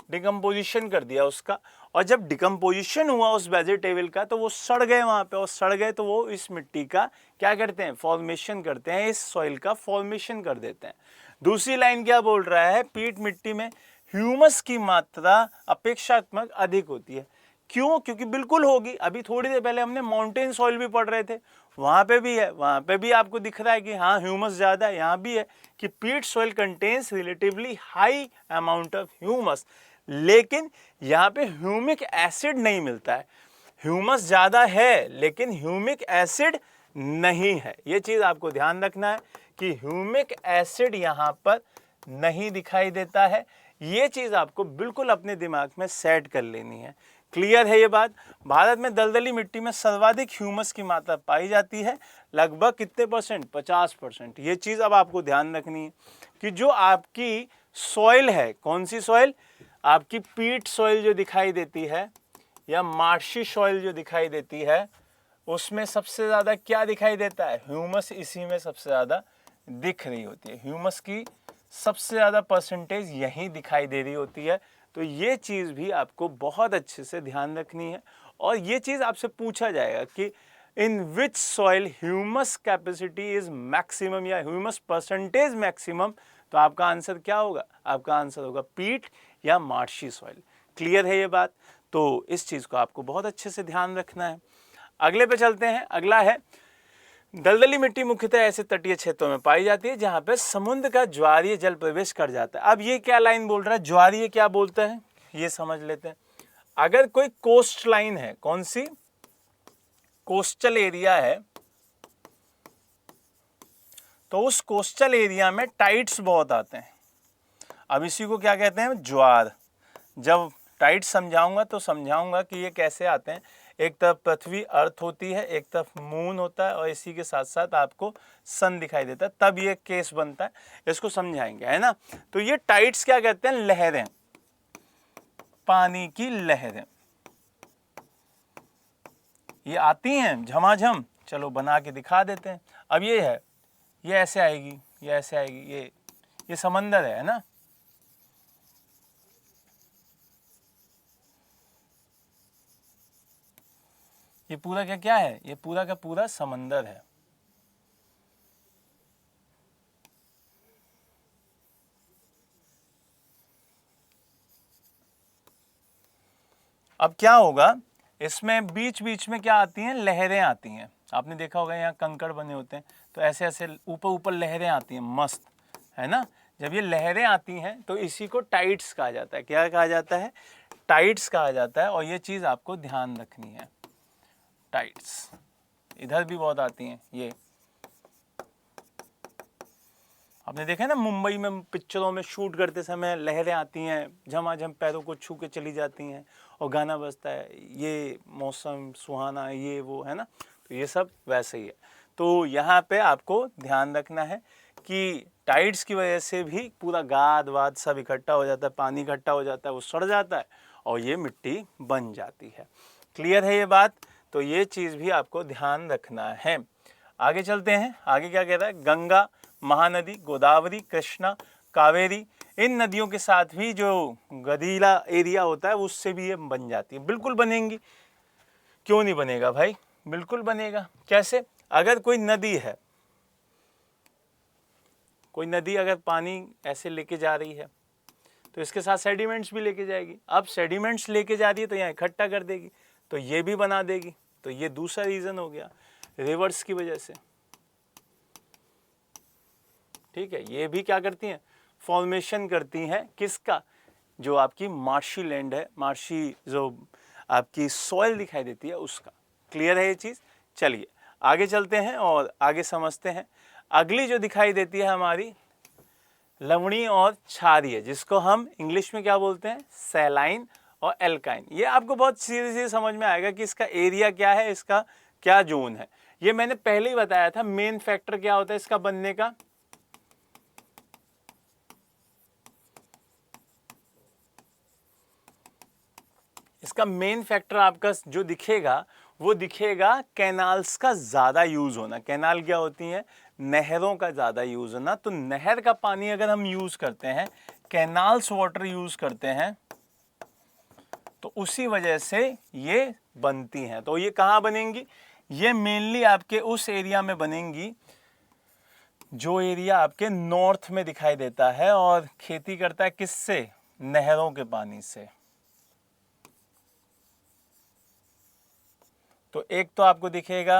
डिकम्पोजिशन कर दिया उसका। और जब डिकम्पोजिशन हुआ उस वेजिटेबल का तो वो सड़ गए वहाँ पे, और सड़ गए तो वो इस मिट्टी का क्या करते हैं? फॉर्मेशन करते हैं, इस सॉइल का फॉर्मेशन कर देते हैं। दूसरी लाइन क्या बोल रहा है? पीट मिट्टी में ह्यूमस की मात्रा अपेक्षात्मक अधिक होती है। क्यों? क्योंकि बिल्कुल होगी। अभी थोड़ी देर पहले हमने माउंटेन सॉइल भी पढ़ रहे थे, वहाँ पे भी है, वहाँ पे भी आपको दिख रहा है कि हाँ ह्यूमस ज़्यादा है। यहाँ भी है कि पीट soil contains relatively high amount of humus, लेकिन यहाँ पे ह्यूमिक एसिड नहीं मिलता है। ह्यूमस ज़्यादा है लेकिन ह्यूमिक एसिड नहीं है। ये चीज़ आपको ध्यान रखना है कि ह्यूमिक एसिड यहाँ पर नहीं दिखाई देता है। ये चीज़ आपको बिल्कुल अपने दिमाग में सेट कर लेनी है। क्लियर है ये बात? भारत में दलदली मिट्टी में सर्वाधिक ह्यूमस की मात्रा पाई जाती है, लगभग कितने परसेंट? 50%। ये चीज़ अब आपको ध्यान रखनी है कि जो आपकी सॉइल है, कौन सी सॉइल? आपकी पीट सॉइल जो दिखाई देती है या मार्शी सॉइल जो दिखाई देती है, उसमें सबसे ज़्यादा क्या दिखाई देता है? ह्यूमस इसी में सबसे ज़्यादा दिख रही होती है। ह्यूमस की सबसे ज़्यादा परसेंटेज यहीं दिखाई दे रही होती है। तो ये चीज़ भी आपको बहुत अच्छे से ध्यान रखनी है। और ये चीज़ आपसे पूछा जाएगा कि in which soil humus capacity is maximum या ह्यूमस परसेंटेज मैक्सिमम, तो आपका आंसर क्या होगा? आपका आंसर होगा पीट या मार्शी सॉइल। क्लियर है ये बात? तो इस चीज़ को आपको बहुत अच्छे से ध्यान रखना है। अगले पे चलते हैं। अगला है दलदली मिट्टी मुख्यतः ऐसे तटीय क्षेत्रों में पाई जाती है जहां पे समुद्र का ज्वारीय जल प्रवेश कर जाता है। अब ये क्या लाइन बोल रहा है? ज्वारीय क्या बोलता है ये समझ लेते हैं। अगर कोई कोस्ट लाइन है, कौन सी? कोस्टल एरिया है, तो उस कोस्टल एरिया में टाइड्स बहुत आते हैं। अब इसी को क्या कहते हैं? ज्वार। जब टाइड्स समझाऊंगा तो समझाऊंगा कि ये कैसे आते हैं। एक तरफ पृथ्वी अर्थ होती है, एक तरफ मून होता है, और इसी के साथ साथ आपको सन दिखाई देता है, तब ये केस बनता है। इसको समझाएंगे, है ना। तो ये टाइड्स क्या कहते हैं? लहरें, पानी की लहरें ये आती हैं झमाझम। चलो बना के दिखा देते हैं। अब ये है, ये ऐसे आएगी, ये ऐसे आएगी, ये समंदर है ना। ये पूरा क्या क्या है? ये पूरा का पूरा समंदर है। अब क्या होगा? इसमें बीच बीच में क्या आती हैं? लहरें आती हैं। आपने देखा होगा यहाँ कंकड़ बने होते हैं, तो ऐसे ऐसे ऊपर ऊपर लहरें आती हैं, मस्त, है ना। जब ये लहरें आती हैं तो इसी को टाइड्स कहा जाता है। क्या कहा जाता है? टाइड्स कहा जाता है। और ये चीज़ आपको ध्यान रखनी है। टाइड्स इधर भी बहुत आती हैं। ये आपने देखा है ना, मुंबई में पिक्चरों में शूट करते समय लहरें आती हैं, झमाझम पैरों को छू के चली जाती हैं और गाना बजता है, ये मौसम सुहाना, ये वो, है ना। तो ये सब वैसे ही है। तो यहाँ पे आपको ध्यान रखना है कि टाइड्स की वजह से भी पूरा गाद वाद सब इकट्ठा हो जाता है, पानी इकट्ठा हो जाता है, वो सड़ जाता है और ये मिट्टी बन जाती है। क्लियर है ये बात? तो ये चीज़ भी आपको ध्यान रखना है। आगे चलते हैं, आगे क्या कह रहा है, गंगा, महानदी, गोदावरी, कृष्णा, कावेरी, इन नदियों के साथ भी जो गदीला एरिया होता है उससे भी ये बन जाती है। बिल्कुल बनेंगी, क्यों नहीं बनेगा भाई, बिल्कुल बनेगा। कैसे? अगर कोई नदी है, कोई नदी अगर पानी ऐसे लेके जा रही है तो इसके साथ सेडिमेंट्स भी लेके जाएगी। अब सेडिमेंट्स लेके जा रही है तो यहाँ इकट्ठा कर देगी, तो ये भी बना देगी। तो ये दूसरा रीज़न हो गया, रिवर्स की वजह से। ठीक है, ये भी क्या करती हैं, फॉर्मेशन करती हैं, किसका, जो आपकी मार्शी लैंड है, मार्शी जो आपकी सॉइल दिखाई देती है उसका। क्लियर है ये चीज़? चलिए आगे चलते हैं और आगे समझते हैं। अगली जो दिखाई देती है हमारी लवणीय और क्षारीय, जिसको हम इंग्लिश में क्या बोलते हैं, सैलाइन और एल्काइन। ये आपको बहुत सीधे सीधे समझ में आएगा कि इसका एरिया क्या है, इसका क्या जोन है। ये मैंने पहले ही बताया था, मेन फैक्टर क्या होता है इसका बनने का, इसका मेन फैक्टर आपका जो दिखेगा वो दिखेगा कैनाल्स का ज़्यादा यूज़ होना। कैनाल क्या होती हैं, नहरों का ज़्यादा यूज़ होना। तो नहर का पानी अगर हम यूज़ करते हैं, कैनाल्स वाटर यूज़ करते हैं, तो उसी वजह से ये बनती हैं। तो ये कहाँ बनेंगी, ये मेनली आपके उस एरिया में बनेंगी जो एरिया आपके नॉर्थ में दिखाई देता है और खेती करता है किससे, नहरों के पानी से। तो एक तो आपको दिखेगा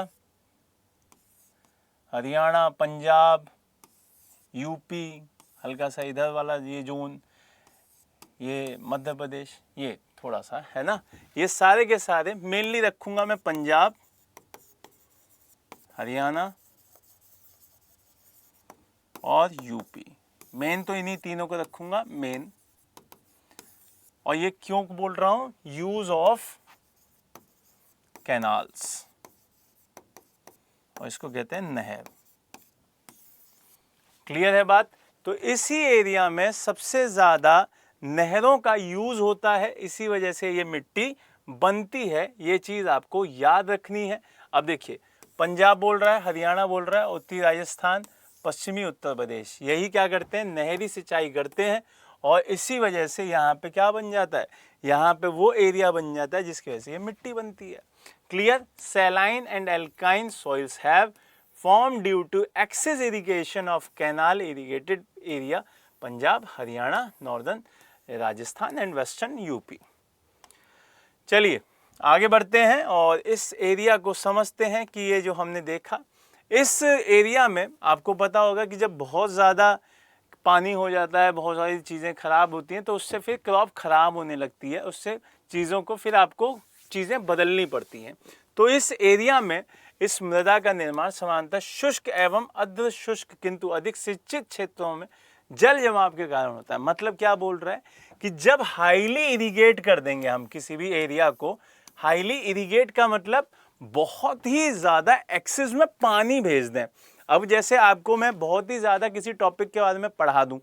हरियाणा, पंजाब, यूपी, हल्का सा इधर वाला ये जोन, ये मध्य प्रदेश, ये थोड़ा सा है ना। ये सारे के सारे मेनली रखूंगा मैं पंजाब, हरियाणा और यूपी। मेन तो इन्हीं तीनों को रखूंगा मेन। और ये क्यों बोल रहा हूं, यूज ऑफ कैनाल्स, और इसको कहते हैं नहर। क्लियर है बात? तो इसी एरिया में सबसे ज्यादा नहरों का यूज होता है, इसी वजह से ये मिट्टी बनती है। ये चीज आपको याद रखनी है। अब देखिए, पंजाब बोल रहा है, हरियाणा बोल रहा है, उत्तरी राजस्थान, पश्चिमी उत्तर प्रदेश, यही क्या करते हैं, नहरी सिंचाई करते हैं। और इसी वजह से यहाँ पे क्या बन जाता है, यहाँ पे वो एरिया बन जाता है जिसकी वजह से ये मिट्टी बनती है। Clear? Saline and alkyne soils have formed due to excess irrigation of canal irrigated area Punjab, Haryana, northern Rajasthan and western UP. चलिए आगे बढ़ते हैं और इस एरिया को समझते हैं कि ये जो हमने देखा, इस एरिया में आपको पता होगा कि जब बहुत ज़्यादा पानी हो जाता है, बहुत सारी चीज़ें ख़राब होती हैं, तो उससे फिर क्रॉप ख़राब होने लगती है, उससे चीज़ों को फिर आपको चीज़ें बदलनी पड़ती हैं। तो इस एरिया में इस मृदा का निर्माण सामान्यतः शुष्क एवं अर्ध शुष्क किंतु अधिक सिंचित क्षेत्रों में जल जमाव के कारण होता है। मतलब क्या बोल रहा है कि जब हाईली इरिगेट कर देंगे हम किसी भी एरिया को, हाईली इरिगेट का मतलब बहुत ही ज़्यादा एक्सेस में पानी भेज दें। अब जैसे आपको मैं बहुत ही ज़्यादा किसी टॉपिक के बारे में पढ़ा दूं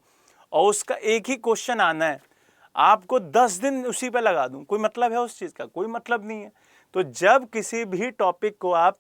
और उसका एक ही क्वेश्चन आना है, आपको 10 दिन उसी पे लगा दूं, कोई मतलब है उस चीज़ का? कोई मतलब नहीं है। तो जब किसी भी टॉपिक को आप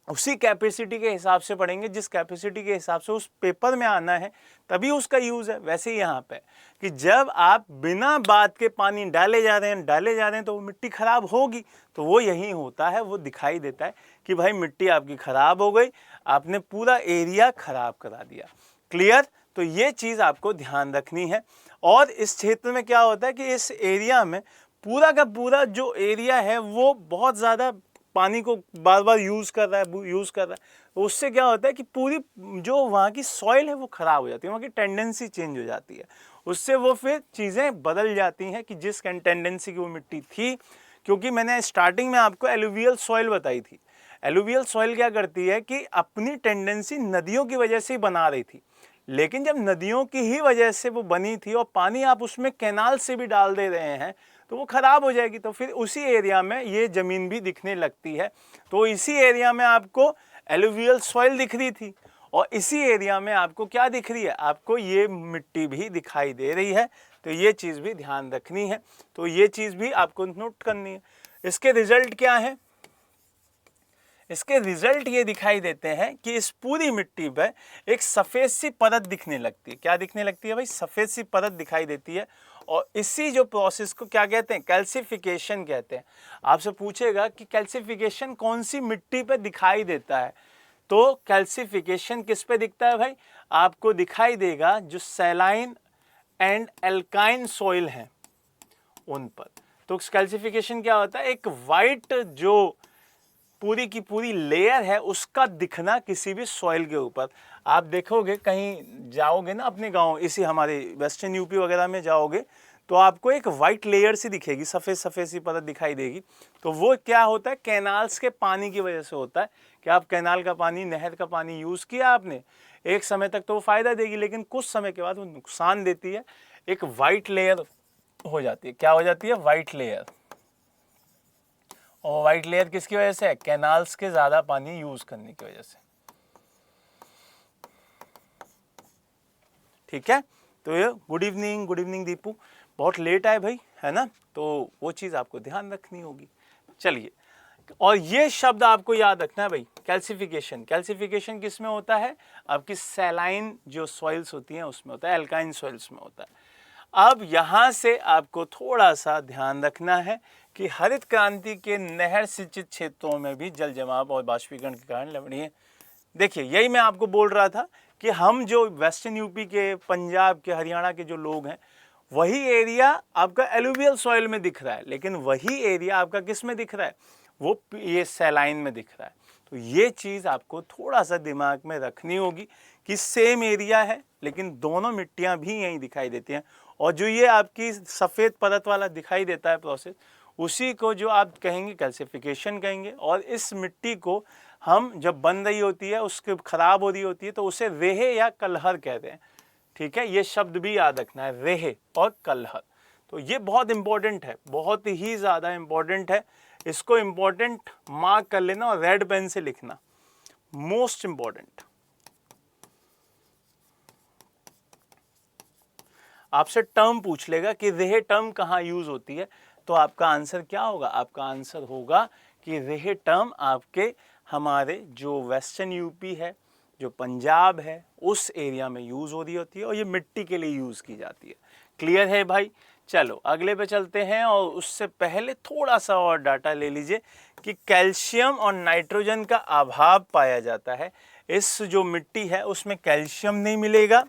उसी कैपेसिटी के हिसाब से पढ़ेंगे, जिस कैपेसिटी के हिसाब से उस पेपर में आना है, तभी उसका यूज़ है। वैसे ही यहाँ पे कि जब आप बिना बात के पानी डाले जा रहे हैं तो वो मिट्टी खराब होगी। तो वो यही होता है, वो दिखाई देता है कि भाई मिट्टी आपकी खराब हो गई, आपने पूरा एरिया खराब करा दिया। क्लियर? तो ये चीज़ आपको ध्यान रखनी है। और इस क्षेत्र में क्या होता है कि इस एरिया में पूरा का पूरा जो एरिया है वो बहुत ज़्यादा पानी को बार बार यूज़ कर रहा है। उससे क्या होता है कि पूरी जो वहाँ की सॉइल है वो ख़राब हो जाती है, वहाँ की टेंडेंसी चेंज हो जाती है। उससे वो फिर चीज़ें बदल जाती हैं कि जिस टेंडेंसी की वो मिट्टी थी। क्योंकि मैंने स्टार्टिंग में आपको एलुवियल सॉइल बताई थी। एलुवियल सॉइल क्या करती है कि अपनी टेंडेंसी नदियों की वजह से ही बना रही थी, लेकिन जब नदियों की ही वजह से वो बनी थी और पानी आप उसमें कैनाल से भी डाल दे रहे हैं तो वो ख़राब हो जाएगी, तो फिर उसी एरिया में ये ज़मीन भी दिखने लगती है। तो इसी एरिया में आपको एलुवियल सॉइल दिख रही थी और इसी एरिया में आपको क्या दिख रही है, आपको ये मिट्टी भी दिखाई दे रही है। तो ये चीज़ भी ध्यान रखनी है, तो ये चीज़ भी आपको नोट करनी है। इसके रिजल्ट क्या है, इसके रिजल्ट ये दिखाई देते हैं कि इस पूरी मिट्टी पर एक सफ़ेद सी परत दिखने लगती है। क्या दिखने लगती है भाई, सफ़ेद सी परत दिखाई देती है। और इसी जो प्रोसेस को क्या कहते हैं, कैल्सिफिकेशन कहते हैं। आपसे पूछेगा कि कैल्सिफिकेशन कौन सी मिट्टी पे दिखाई देता है, तो कैल्सिफिकेशन किस पे दिखता है भाई, आपको दिखाई देगा जो सैलाइन एंड एल्काइन सॉइल हैं उन पर। तो कैल्सिफिकेशन क्या होता है, एक वाइट जो पूरी की पूरी लेयर है उसका दिखना किसी भी सॉइल के ऊपर। आप देखोगे कहीं जाओगे ना अपने गांव, इसी हमारे वेस्टर्न यूपी वगैरह में जाओगे तो आपको एक वाइट लेयर सी दिखेगी, सफ़ेद सफ़ेद सी परत दिखाई देगी। तो वो क्या होता है, कैनाल्स के पानी की वजह से होता है कि आप कैनाल का पानी, नहर का पानी यूज़ किया आपने, एक समय तक तो वो फ़ायदा देगी लेकिन कुछ समय के बाद वो नुकसान देती है। एक वाइट लेयर हो जाती है, क्या हो जाती है, वाइट लेयर। और वाइट लेयर किसकी वजह से है, कैनाल्स के ज़्यादा पानी यूज़ करने की वजह से। ठीक है, तो ये गुड इवनिंग दीपू, बहुत लेट आए भाई, है ना, तो वो चीज़ आपको ध्यान रखनी होगी। चलिए, और ये शब्द आपको याद रखना है भाई, कैल्सिफिकेशन। कैल्सिफिकेशन किस में होता है, आपकी सैलाइन जो सॉइल्स होती हैं उसमें होता है, एल्काइन सॉइल्स में होता है। अब यहाँ से आपको थोड़ा सा ध्यान रखना है कि हरित क्रांति के नहर सिंचित क्षेत्रों में भी जल जमाव और बाष्पीकरण के कारण लवणीय, देखिए यही मैं आपको बोल रहा था कि हम जो वेस्टर्न यूपी के, पंजाब के, हरियाणा के जो लोग हैं, वही एरिया आपका एलुवियल सॉइल में दिख रहा है, लेकिन वही एरिया आपका किस में दिख रहा है, वो ये सैलाइन में दिख रहा है। तो ये चीज़ आपको थोड़ा सा दिमाग में रखनी होगी कि सेम एरिया है लेकिन दोनों मिट्टियाँ भी यहीं दिखाई देती हैं। और जो ये आपकी सफ़ेद परत वाला दिखाई देता है प्रोसेस, उसी को जो आप कहेंगे कैल्सिफिकेशन कहेंगे। और इस मिट्टी को हम जब बन रही होती है, उसके ख़राब हो रही होती है, तो उसे रेहे या कलहर कहते हैं। ठीक है, ये शब्द भी याद रखना है, रेहे और कलहर। तो ये बहुत इंपॉर्टेंट है, बहुत ही ज़्यादा इंपॉर्टेंट है। इसको इंपॉर्टेंट मार्क कर लेना और रेड पेन से लिखना, मोस्ट इंपॉर्टेंट। आपसे टर्म पूछ लेगा कि रेहे टर्म कहाँ यूज होती है, तो आपका आंसर क्या होगा, आपका आंसर होगा कि रेहे टर्म आपके हमारे जो वेस्टर्न यूपी है, जो पंजाब है, उस एरिया में यूज हो रही होती है और ये मिट्टी के लिए यूज की जाती है। क्लियर है भाई, चलो अगले पे चलते हैं। और उससे पहले थोड़ा सा और डाटा ले लीजिए कि कैल्शियम और नाइट्रोजन का अभाव पाया जाता है। इस जो मिट्टी है उसमें कैल्शियम नहीं मिलेगा,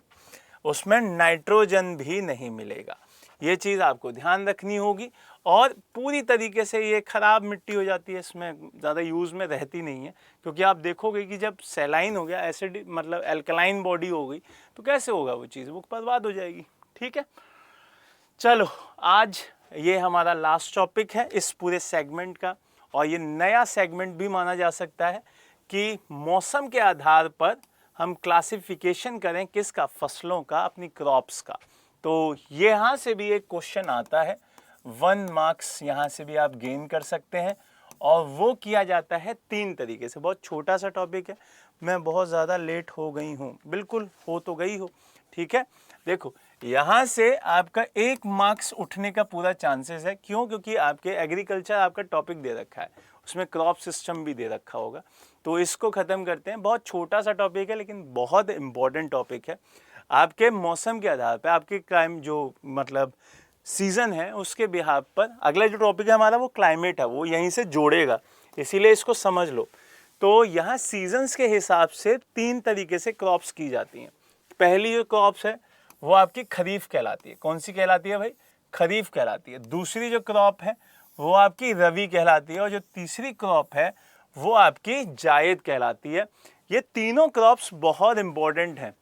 उसमें नाइट्रोजन भी नहीं मिलेगा। ये चीज़ आपको ध्यान रखनी होगी। और पूरी तरीके से ये ख़राब मिट्टी हो जाती है, इसमें ज़्यादा यूज़ में रहती नहीं है, क्योंकि आप देखोगे कि जब सैलाइन हो गया, एसिड मतलब एल्कलाइन बॉडी हो गई, तो कैसे होगा वो चीज़, वो बर्बाद हो जाएगी। ठीक है, चलो आज ये हमारा लास्ट टॉपिक है इस पूरे सेगमेंट का, और ये नया सेगमेंट भी माना जा सकता है कि मौसम के आधार पर हम क्लासिफिकेशन करें किसका, फसलों का, अपनी क्रॉप्स का। तो यहाँ से भी एक क्वेश्चन आता है, 1 मार्क्स यहाँ से भी आप गेन कर सकते हैं। और वो किया जाता है 3 तरीके से। बहुत छोटा सा टॉपिक है, मैं बहुत ज़्यादा लेट हो गई हूँ, बिल्कुल हो तो गई हो। ठीक है, देखो यहाँ से आपका 1 मार्क्स उठने का पूरा चांसेस है। क्यों, क्योंकि आपके एग्रीकल्चर आपका टॉपिक दे रखा है, उसमें क्रॉप सिस्टम भी दे रखा होगा। तो इसको ख़त्म करते हैं, बहुत छोटा सा टॉपिक है लेकिन बहुत इम्पॉर्टेंट टॉपिक है। आपके मौसम के आधार पर, आपके क्लाइम जो मतलब सीज़न है उसके बिहार पर, अगला जो टॉपिक है हमारा वो क्लाइमेट है, वो यहीं से जोड़ेगा, इसीलिए इसको समझ लो। तो यहाँ सीजन्स के हिसाब से 3 तरीके से क्रॉप्स की जाती हैं। पहली जो क्रॉप्स है वो आपकी खरीफ कहलाती है। कौन सी कहलाती है भाई, खरीफ कहलाती है। दूसरी जो क्रॉप है वो आपकी रबी कहलाती है, और जो तीसरी क्रॉप है वो आपकी जायद कहलाती है। ये तीनों क्रॉप्स बहुत इंपॉर्टेंट हैं।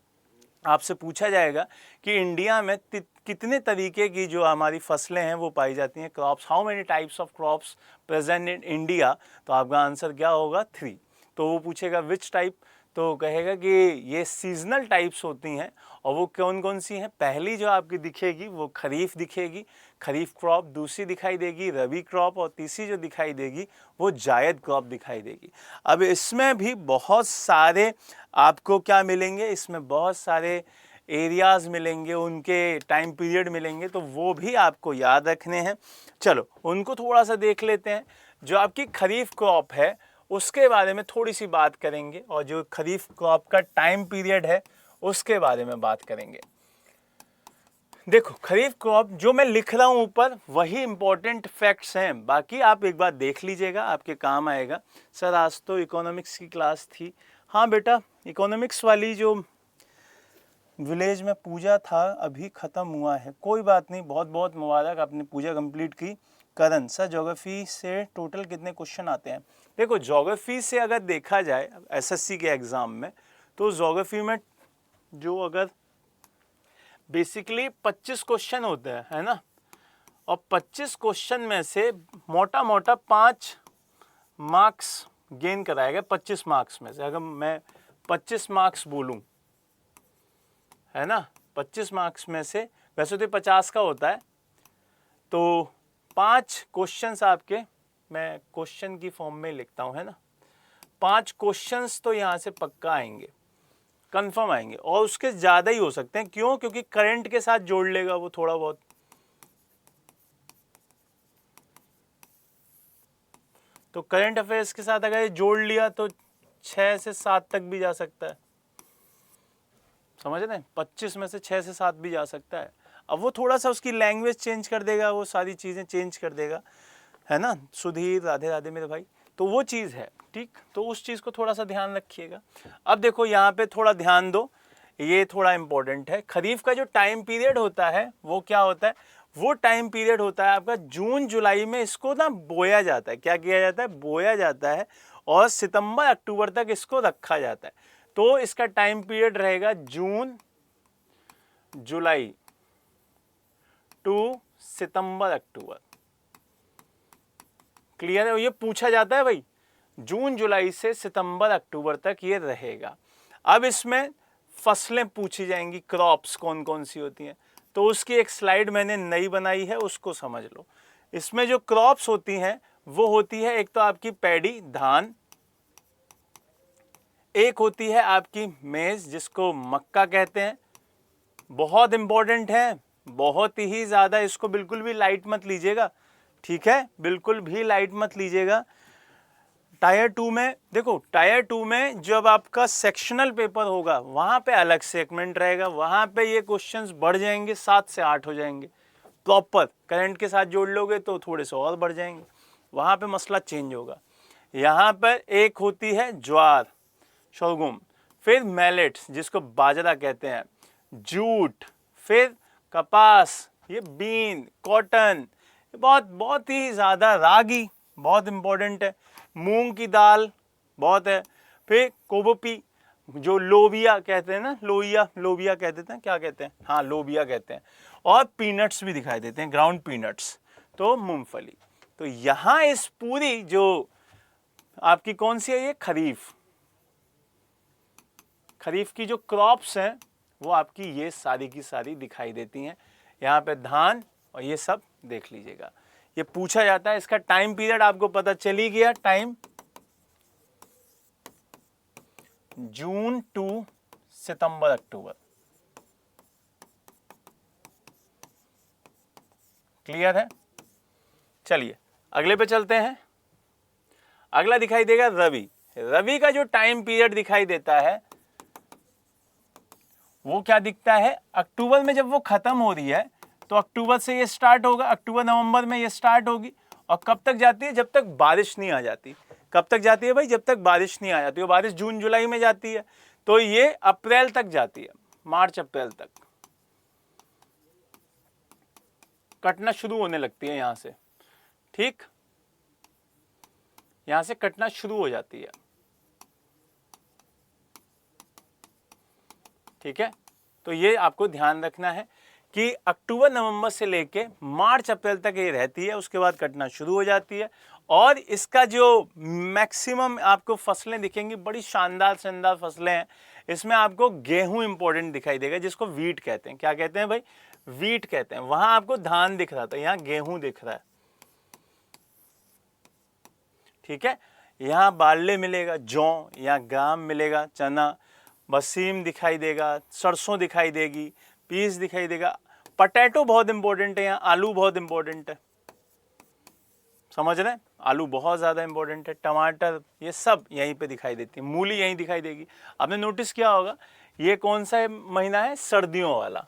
आपसे पूछा जाएगा कि इंडिया में कितने तरीके की जो हमारी फसलें हैं वो पाई जाती हैं, crops, how many types of crops present in India, तो आपका आंसर क्या होगा, 3। तो वो पूछेगा विच टाइप, तो कहेगा कि ये सीजनल टाइप्स होती हैं और वो कौन कौन सी हैं। पहली जो आपकी दिखेगी वो खरीफ दिखेगी, खरीफ क्रॉप। दूसरी दिखाई देगी रबी क्रॉप और तीसरी जो दिखाई देगी वो जायद क्रॉप दिखाई देगी। अब इसमें भी बहुत सारे आपको क्या मिलेंगे, इसमें बहुत सारे एरियाज़ मिलेंगे, उनके टाइम पीरियड मिलेंगे, तो वो भी आपको याद रखने हैं। चलो उनको थोड़ा सा देख लेते हैं। जो आपकी खरीफ क्रॉप है उसके बारे में थोड़ी सी बात करेंगे और जो खरीफ क्रॉप का टाइम पीरियड है उसके बारे में बात करेंगे। देखो खरीफ क्रॉप जो मैं लिख रहा हूं ऊपर वही इंपॉर्टेंट फैक्ट्स हैं, बाकी आप एक बार देख लीजिएगा, आपके काम आएगा। सर आज तो इकोनॉमिक्स की क्लास थी। हाँ बेटा, इकोनॉमिक्स वाली जो विलेज में पूजा था अभी ख़त्म हुआ है, कोई बात नहीं, बहुत बहुत मुबारक, आपने पूजा कंप्लीट की। करण सर ज्योग्राफी से टोटल कितने क्वेश्चन आते हैं? देखो ज्योग्राफी से अगर देखा जाए एसएससी के एग्ज़ाम में, तो ज्योग्राफी में जो अगर बेसिकली 25 क्वेश्चन होते हैं, है ना, और 25 क्वेश्चन में से मोटा मोटा 5 मार्क्स गेन कराएगा। 25 मार्क्स में से अगर मैं 25 मार्क्स बोलूं, है ना, 25 मार्क्स में से वैसे तो 50 का होता है, तो 5 क्वेश्चंस आपके, मैं क्वेश्चन की फॉर्म में लिखता हूँ, है ना, 5 क्वेश्चंस तो यहाँ से पक्का आएंगे, कंफर्म आएंगे, और उसके ज़्यादा ही हो सकते हैं। क्यों? क्योंकि करंट के साथ जोड़ लेगा वो थोड़ा बहुत। तो करंट अफेयर्स के साथ अगर ये जोड़ लिया तो 6 से 7 तक भी जा सकता है, समझ रहे हैं? 25 में से 6 से 7 भी जा सकता है। अब वो थोड़ा सा उसकी लैंग्वेज चेंज कर देगा, वो सारी चीज़ें चेंज कर देगा, है ना। सुधीर राधे राधे मेरे भाई, तो वो चीज़ है, ठीक। तो उस चीज़ को थोड़ा सा ध्यान रखिएगा। अब देखो यहाँ पे थोड़ा ध्यान दो, ये थोड़ा इंपॉर्टेंट है। खरीफ का जो टाइम पीरियड होता है वो क्या होता है? वो टाइम पीरियड होता है आपका जून जुलाई में, इसको ना बोया जाता है। क्या किया जाता है? बोया जाता है, और सितंबर अक्टूबर तक इसको रखा जाता है। तो इसका टाइम पीरियड रहेगा जून जुलाई टू सितंबर अक्टूबर। क्लियर है? ये पूछा जाता है भाई, जून जुलाई से सितंबर अक्टूबर तक ये रहेगा। अब इसमें फसलें पूछी जाएंगी, क्रॉप्स कौन कौन सी होती हैं, तो उसकी एक स्लाइड मैंने नई बनाई है, उसको समझ लो। इसमें जो क्रॉप्स होती हैं वो होती है, एक तो आपकी पैडी धान, एक होती है आपकी मेज जिसको मक्का कहते हैं। बहुत इंपॉर्टेंट है, बहुत ही ज़्यादा, इसको बिल्कुल भी लाइट मत लीजिएगा, ठीक है, बिल्कुल भी लाइट मत लीजिएगा। टायर 2 में देखो, टायर 2 में जब आपका सेक्शनल पेपर होगा वहाँ पे अलग सेगमेंट रहेगा, वहाँ पे ये क्वेश्चंस बढ़ जाएंगे, 7 से 8 हो जाएंगे प्रॉपर। करंट के साथ जोड़ लोगे तो थोड़े से और बढ़ जाएंगे, वहाँ पे मसला चेंज होगा। यहाँ पर एक होती है ज्वार शोगुम, फिर मैलेट्स जिसको बाजरा कहते हैं, जूट, फिर कपास, ये बीन, कॉटन, बहुत बहुत ही ज़्यादा, रागी बहुत इंपॉर्टेंट है, मूंग की दाल बहुत है, फिर कोबोपी जो लोबिया कहते हैं ना, लोबिया कह देते हैं, क्या कहते हैं, हाँ लोबिया कहते हैं, और पीनट्स भी दिखाई देते हैं, ग्राउंड पीनट्स, तो मूंगफली। तो यहाँ इस पूरी जो आपकी कौन सी है, ये खरीफ की जो क्रॉप्स हैं वो आपकी ये सारी की सारी दिखाई देती हैं। यहाँ पे धान और ये सब देख लीजिएगा, ये पूछा जाता है। इसका टाइम पीरियड आपको पता चली गया, टाइम जून टू सितंबर अक्टूबर। क्लियर है? चलिए अगले पे चलते हैं। अगला दिखाई देगा रबी। रबी का जो टाइम पीरियड दिखाई देता है वो क्या दिखता है? अक्टूबर में जब वो खत्म हो रही है तो अक्टूबर से ये स्टार्ट होगा, अक्टूबर नवंबर में ये स्टार्ट होगी, और कब तक जाती है? जब तक बारिश नहीं आ जाती। कब तक जाती है भाई? जब तक बारिश नहीं आ जाती। वो बारिश जून जुलाई में जाती है, तो ये अप्रैल तक जाती है, मार्च अप्रैल तक कटना शुरू होने लगती है यहाँ से, ठीक, यहाँ से कटना शुरू हो जाती है, ठीक है। तो ये आपको ध्यान रखना है कि अक्टूबर नवंबर से लेके मार्च अप्रैल तक ये रहती है, उसके बाद कटना शुरू हो जाती है, और इसका जो मैक्सिमम आपको फसलें दिखेंगी बड़ी शानदार शानदार फसलें हैं। इसमें आपको गेहूं इंपॉर्टेंट दिखाई देगा, जिसको वीट कहते हैं। क्या कहते हैं भाई? वीट कहते हैं। वहां आपको धान दिख रहा था, यहाँ गेहूं दिख रहा है, ठीक है। यहाँ बारले मिलेगा, जौ, यहाँ ग्राम मिलेगा, चना, बसीम दिखाई देगा, सरसों दिखाई देगी, पीस दिखाई देगा। पटेटो बहुत इंपॉर्टेंट है, यहाँ आलू बहुत इंपॉर्टेंट है, समझ रहे हैं? आलू बहुत ज़्यादा इंपॉर्टेंट है, टमाटर, ये सब यहीं पे दिखाई देती है। मूली यहीं दिखाई देगी। आपने नोटिस किया होगा ये कौन सा महीना है? सर्दियों वाला।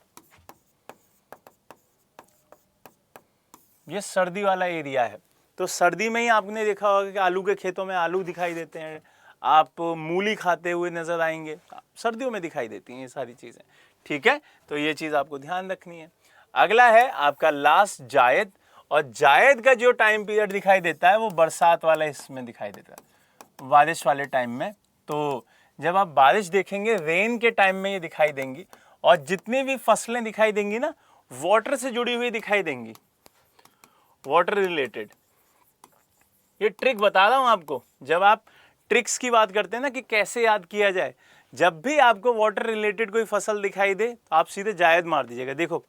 ये सर्दी वाला एरिया है, तो सर्दी में ही आपने देखा होगा कि आलू के खेतों में आलू दिखाई देते हैं, आप मूली खाते हुए नजर आएंगे, सर्दियों में दिखाई देती हैं ये सारी चीज़ें, ठीक है। तो ये चीज़ आपको ध्यान रखनी है। अगला है आपका लास्ट जायद, और जायद का जो टाइम पीरियड दिखाई देता है वो बरसात वाला इसमें दिखाई देता है, बारिश वाले टाइम में। तो जब आप बारिश देखेंगे रेन के टाइम में ये दिखाई देंगी, और जितनी भी फसलें दिखाई देंगी ना वाटर से जुड़ी हुई दिखाई देंगी, वाटर रिलेटेड। ये ट्रिक बता रहा हूं आपको, जब आप ट्रिक्स की बात करते हैं ना कि कैसे याद किया जाए, जब भी आपको वाटर रिलेटेड कोई फसल दिखाई दे आप सीधे जायद मार दीजिएगा। देखो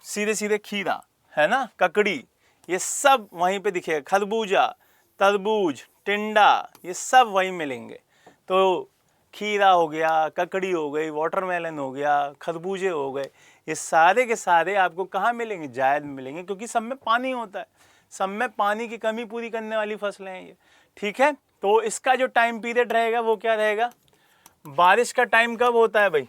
सीधे सीधे खीरा है ना, ककड़ी, ये सब वहीं पे दिखेगा, खरबूजा, तरबूज, टिंडा, ये सब वहीं मिलेंगे। तो खीरा हो गया, ककड़ी हो गई, वाटरमेलन हो गया, खरबूजे हो गए, ये सारे के सारे आपको कहाँ मिलेंगे? जायद में मिलेंगे, क्योंकि सब में पानी होता है, सब में पानी की कमी पूरी करने वाली फसलें हैं ये, ठीक है। तो इसका जो टाइम पीरियड रहेगा वो क्या रहेगा? बारिश का टाइम कब होता है भाई?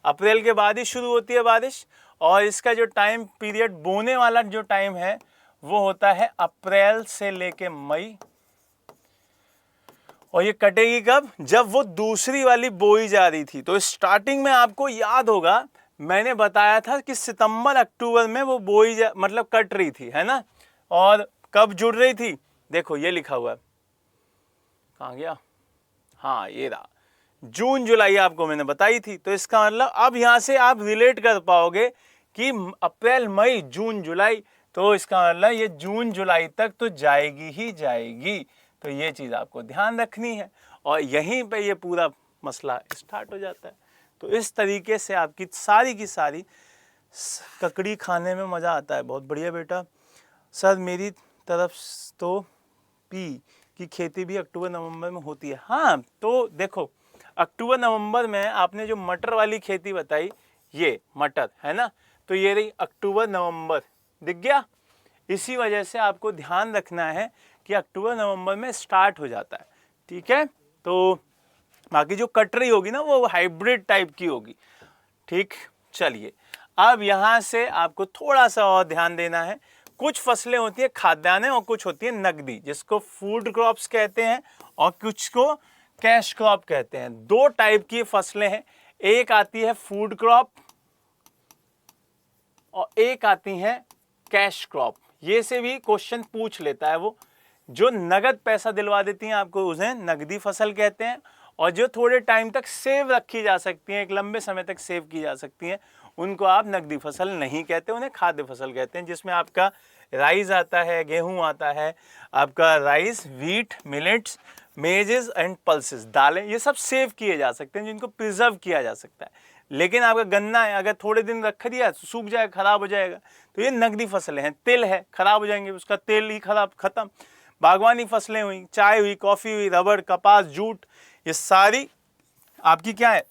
अप्रैल के बाद ही शुरू होती है बारिश, और इसका जो टाइम पीरियड बोने वाला जो टाइम है वो होता है अप्रैल से लेके मई, और ये कटेगी कब? जब वो दूसरी वाली बोई जा रही थी। तो स्टार्टिंग में आपको याद होगा मैंने बताया था कि सितंबर अक्टूबर में वो बोई मतलब कट रही थी, है ना। और कब जुड़ रही थी? देखो ये लिखा हुआ है, कहाँ गया? हाँ ये रहा, जून जुलाई आपको मैंने बताई थी। तो इसका मतलब अब यहां से आप रिलेट कर पाओगे कि अप्रैल मई जून जुलाई, तो इसका मतलब ये जून जुलाई तक तो जाएगी ही जाएगी। तो ये चीज आपको ध्यान रखनी है, और यहीं पे ये पूरा मसला स्टार्ट हो जाता है। तो इस तरीके से आपकी सारी की सारी ककड़ी खाने में मजा आता है। बहुत बढ़िया बेटा। सर मेरी तरफ तो पी की खेती भी अक्टूबर नवंबर में होती है। हाँ तो देखो अक्टूबर नवंबर में आपने जो मटर वाली खेती बताई, ये मटर है ना, तो ये रही अक्टूबर नवंबर, दिख गया। इसी वजह से आपको ध्यान रखना है कि अक्टूबर नवंबर में स्टार्ट हो जाता है, ठीक है। तो बाकी जो कट रही होगी ना वो हाइब्रिड टाइप की होगी, ठीक। चलिए अब यहाँ से आपको थोड़ा सा और ध्यान देना है। कुछ फसलें होती है खाद्यान्न और कुछ होती है नकदी, जिसको फूड क्रॉप्स कहते हैं, और कुछ को कैश क्रॉप कहते हैं। दो टाइप की फसलें हैं, एक आती है फूड क्रॉप और एक आती है कैश क्रॉप। ये से भी क्वेश्चन पूछ लेता है वो, जो नगद पैसा दिलवा देती हैं आपको उन्हें नगदी फसल कहते हैं, और जो थोड़े टाइम तक सेव रखी जा सकती हैं, एक लंबे समय तक सेव की जा सकती हैं, उनको आप नगदी फसल नहीं कहते, उन्हें खाद्य फसल कहते हैं। जिसमें आपका राइस आता है, गेहूं आता है, आपका rice, wheat, millets, mazes and pulses, दालें, ये सब सेव किए जा सकते हैं, जिनको प्रिजर्व किया जा सकता है। लेकिन आपका गन्ना है, अगर थोड़े दिन रख दिया तो सूख जाएगा, खराब हो जाएगा, तो ये नगदी फसलें हैं। तिल है, खराब हो जाएंगे, उसका तेल ही खत्म। बागवानी फसलें हुई, चाय हुई, कॉफी हुई, रबड़, कपास, जूट, ये सारी आपकी क्या है?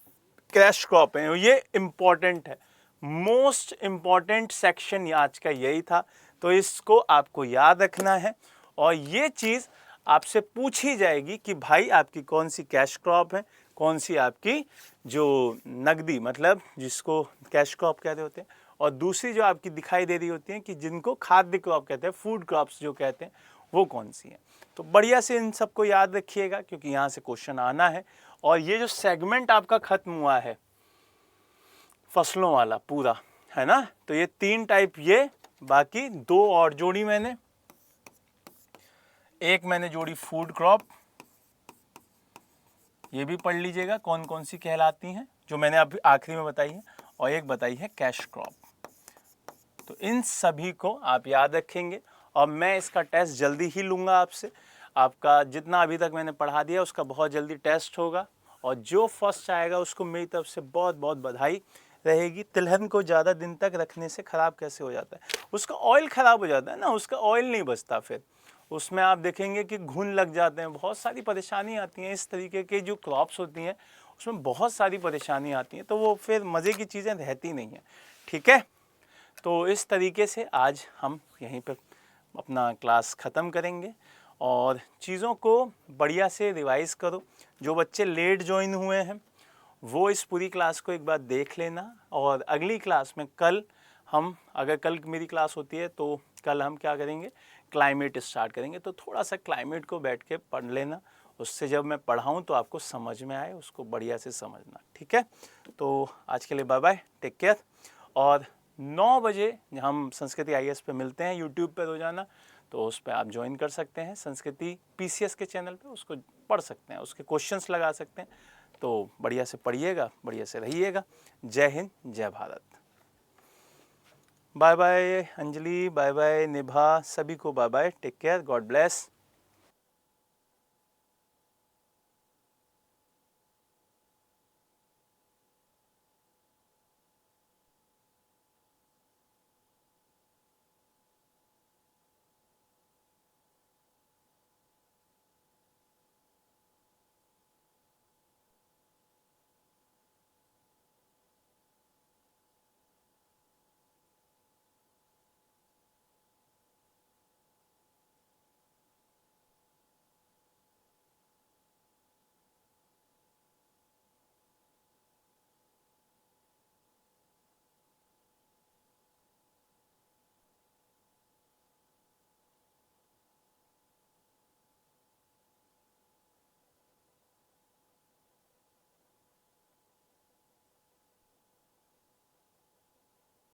कैश क्रॉप है। ये इंपॉर्टेंट है, मोस्ट इंपॉर्टेंट सेक्शन आज का यही था। तो इसको आपको याद रखना है, और ये चीज आपसे पूछी जाएगी कि भाई आपकी कौन सी कैश क्रॉप है, कौन सी आपकी जो नगदी मतलब जिसको कैश क्रॉप कहते होते हैं, और दूसरी जो आपकी दिखाई दे रही होती है कि जिनको खाद्य क्रॉप कहते हैं, फूड क्रॉप्स जो कहते हैं, वो कौन सी है। तो बढ़िया से इन सबको याद रखिएगा, क्योंकि यहाँ से क्वेश्चन आना है। और ये जो सेगमेंट आपका खत्म हुआ है फसलों वाला पूरा, है ना, तो ये 3 टाइप, ये बाकी 2 और जोड़ी मैंने, एक मैंने जोड़ी फूड क्रॉप, ये भी पढ़ लीजिएगा कौन कौन सी कहलाती हैं, जो मैंने अभी आखिरी में बताई है, और एक बताई है कैश क्रॉप। तो इन सभी को आप याद रखेंगे, और मैं इसका टेस्ट जल्दी ही लूँगा आपसे। आपका जितना अभी तक मैंने पढ़ा दिया उसका बहुत जल्दी टेस्ट होगा, और जो फर्स्ट आएगा उसको मेरी तरफ से बहुत बहुत बधाई रहेगी। तिलहन को ज़्यादा दिन तक रखने से ख़राब कैसे हो जाता है? उसका ऑयल ख़राब हो जाता है ना, उसका ऑयल नहीं बचता, फिर उसमें आप देखेंगे कि घुन लग जाते हैं, बहुत सारी परेशानी आती हैं। इस तरीके के जो क्रॉप्स होती हैं उसमें बहुत सारी परेशानी आती हैं, तो वो फिर मज़े की चीज़ें रहती नहीं हैं। ठीक है, तो इस तरीके से आज हम यहीं पर अपना क्लास ख़त्म करेंगे, और चीज़ों को बढ़िया से रिवाइज़ करो। जो बच्चे लेट ज्वाइन हुए हैं वो इस पूरी क्लास को एक बार देख लेना, और अगली क्लास में कल हम, अगर कल मेरी क्लास होती है तो कल हम क्या करेंगे, क्लाइमेट स्टार्ट करेंगे। तो थोड़ा सा क्लाइमेट को बैठ के पढ़ लेना, उससे जब मैं पढ़ाऊँ तो आपको समझ में आए, उसको बढ़िया से समझना। ठीक है, तो आज के लिए बाय बाय, टेक केयर। और 9 बजे हम संस्कृति IAS पे मिलते हैं यूट्यूब पे रोजाना, तो उस पर आप ज्वाइन कर सकते हैं। संस्कृति PCS के चैनल पे उसको पढ़ सकते हैं, उसके क्वेश्चंस लगा सकते हैं। तो बढ़िया से पढ़िएगा, बढ़िया से रहिएगा। जय हिंद, जय Bharat. Bye bye Anjali, bye bye Nibha, सभी को bye bye, take care, God bless.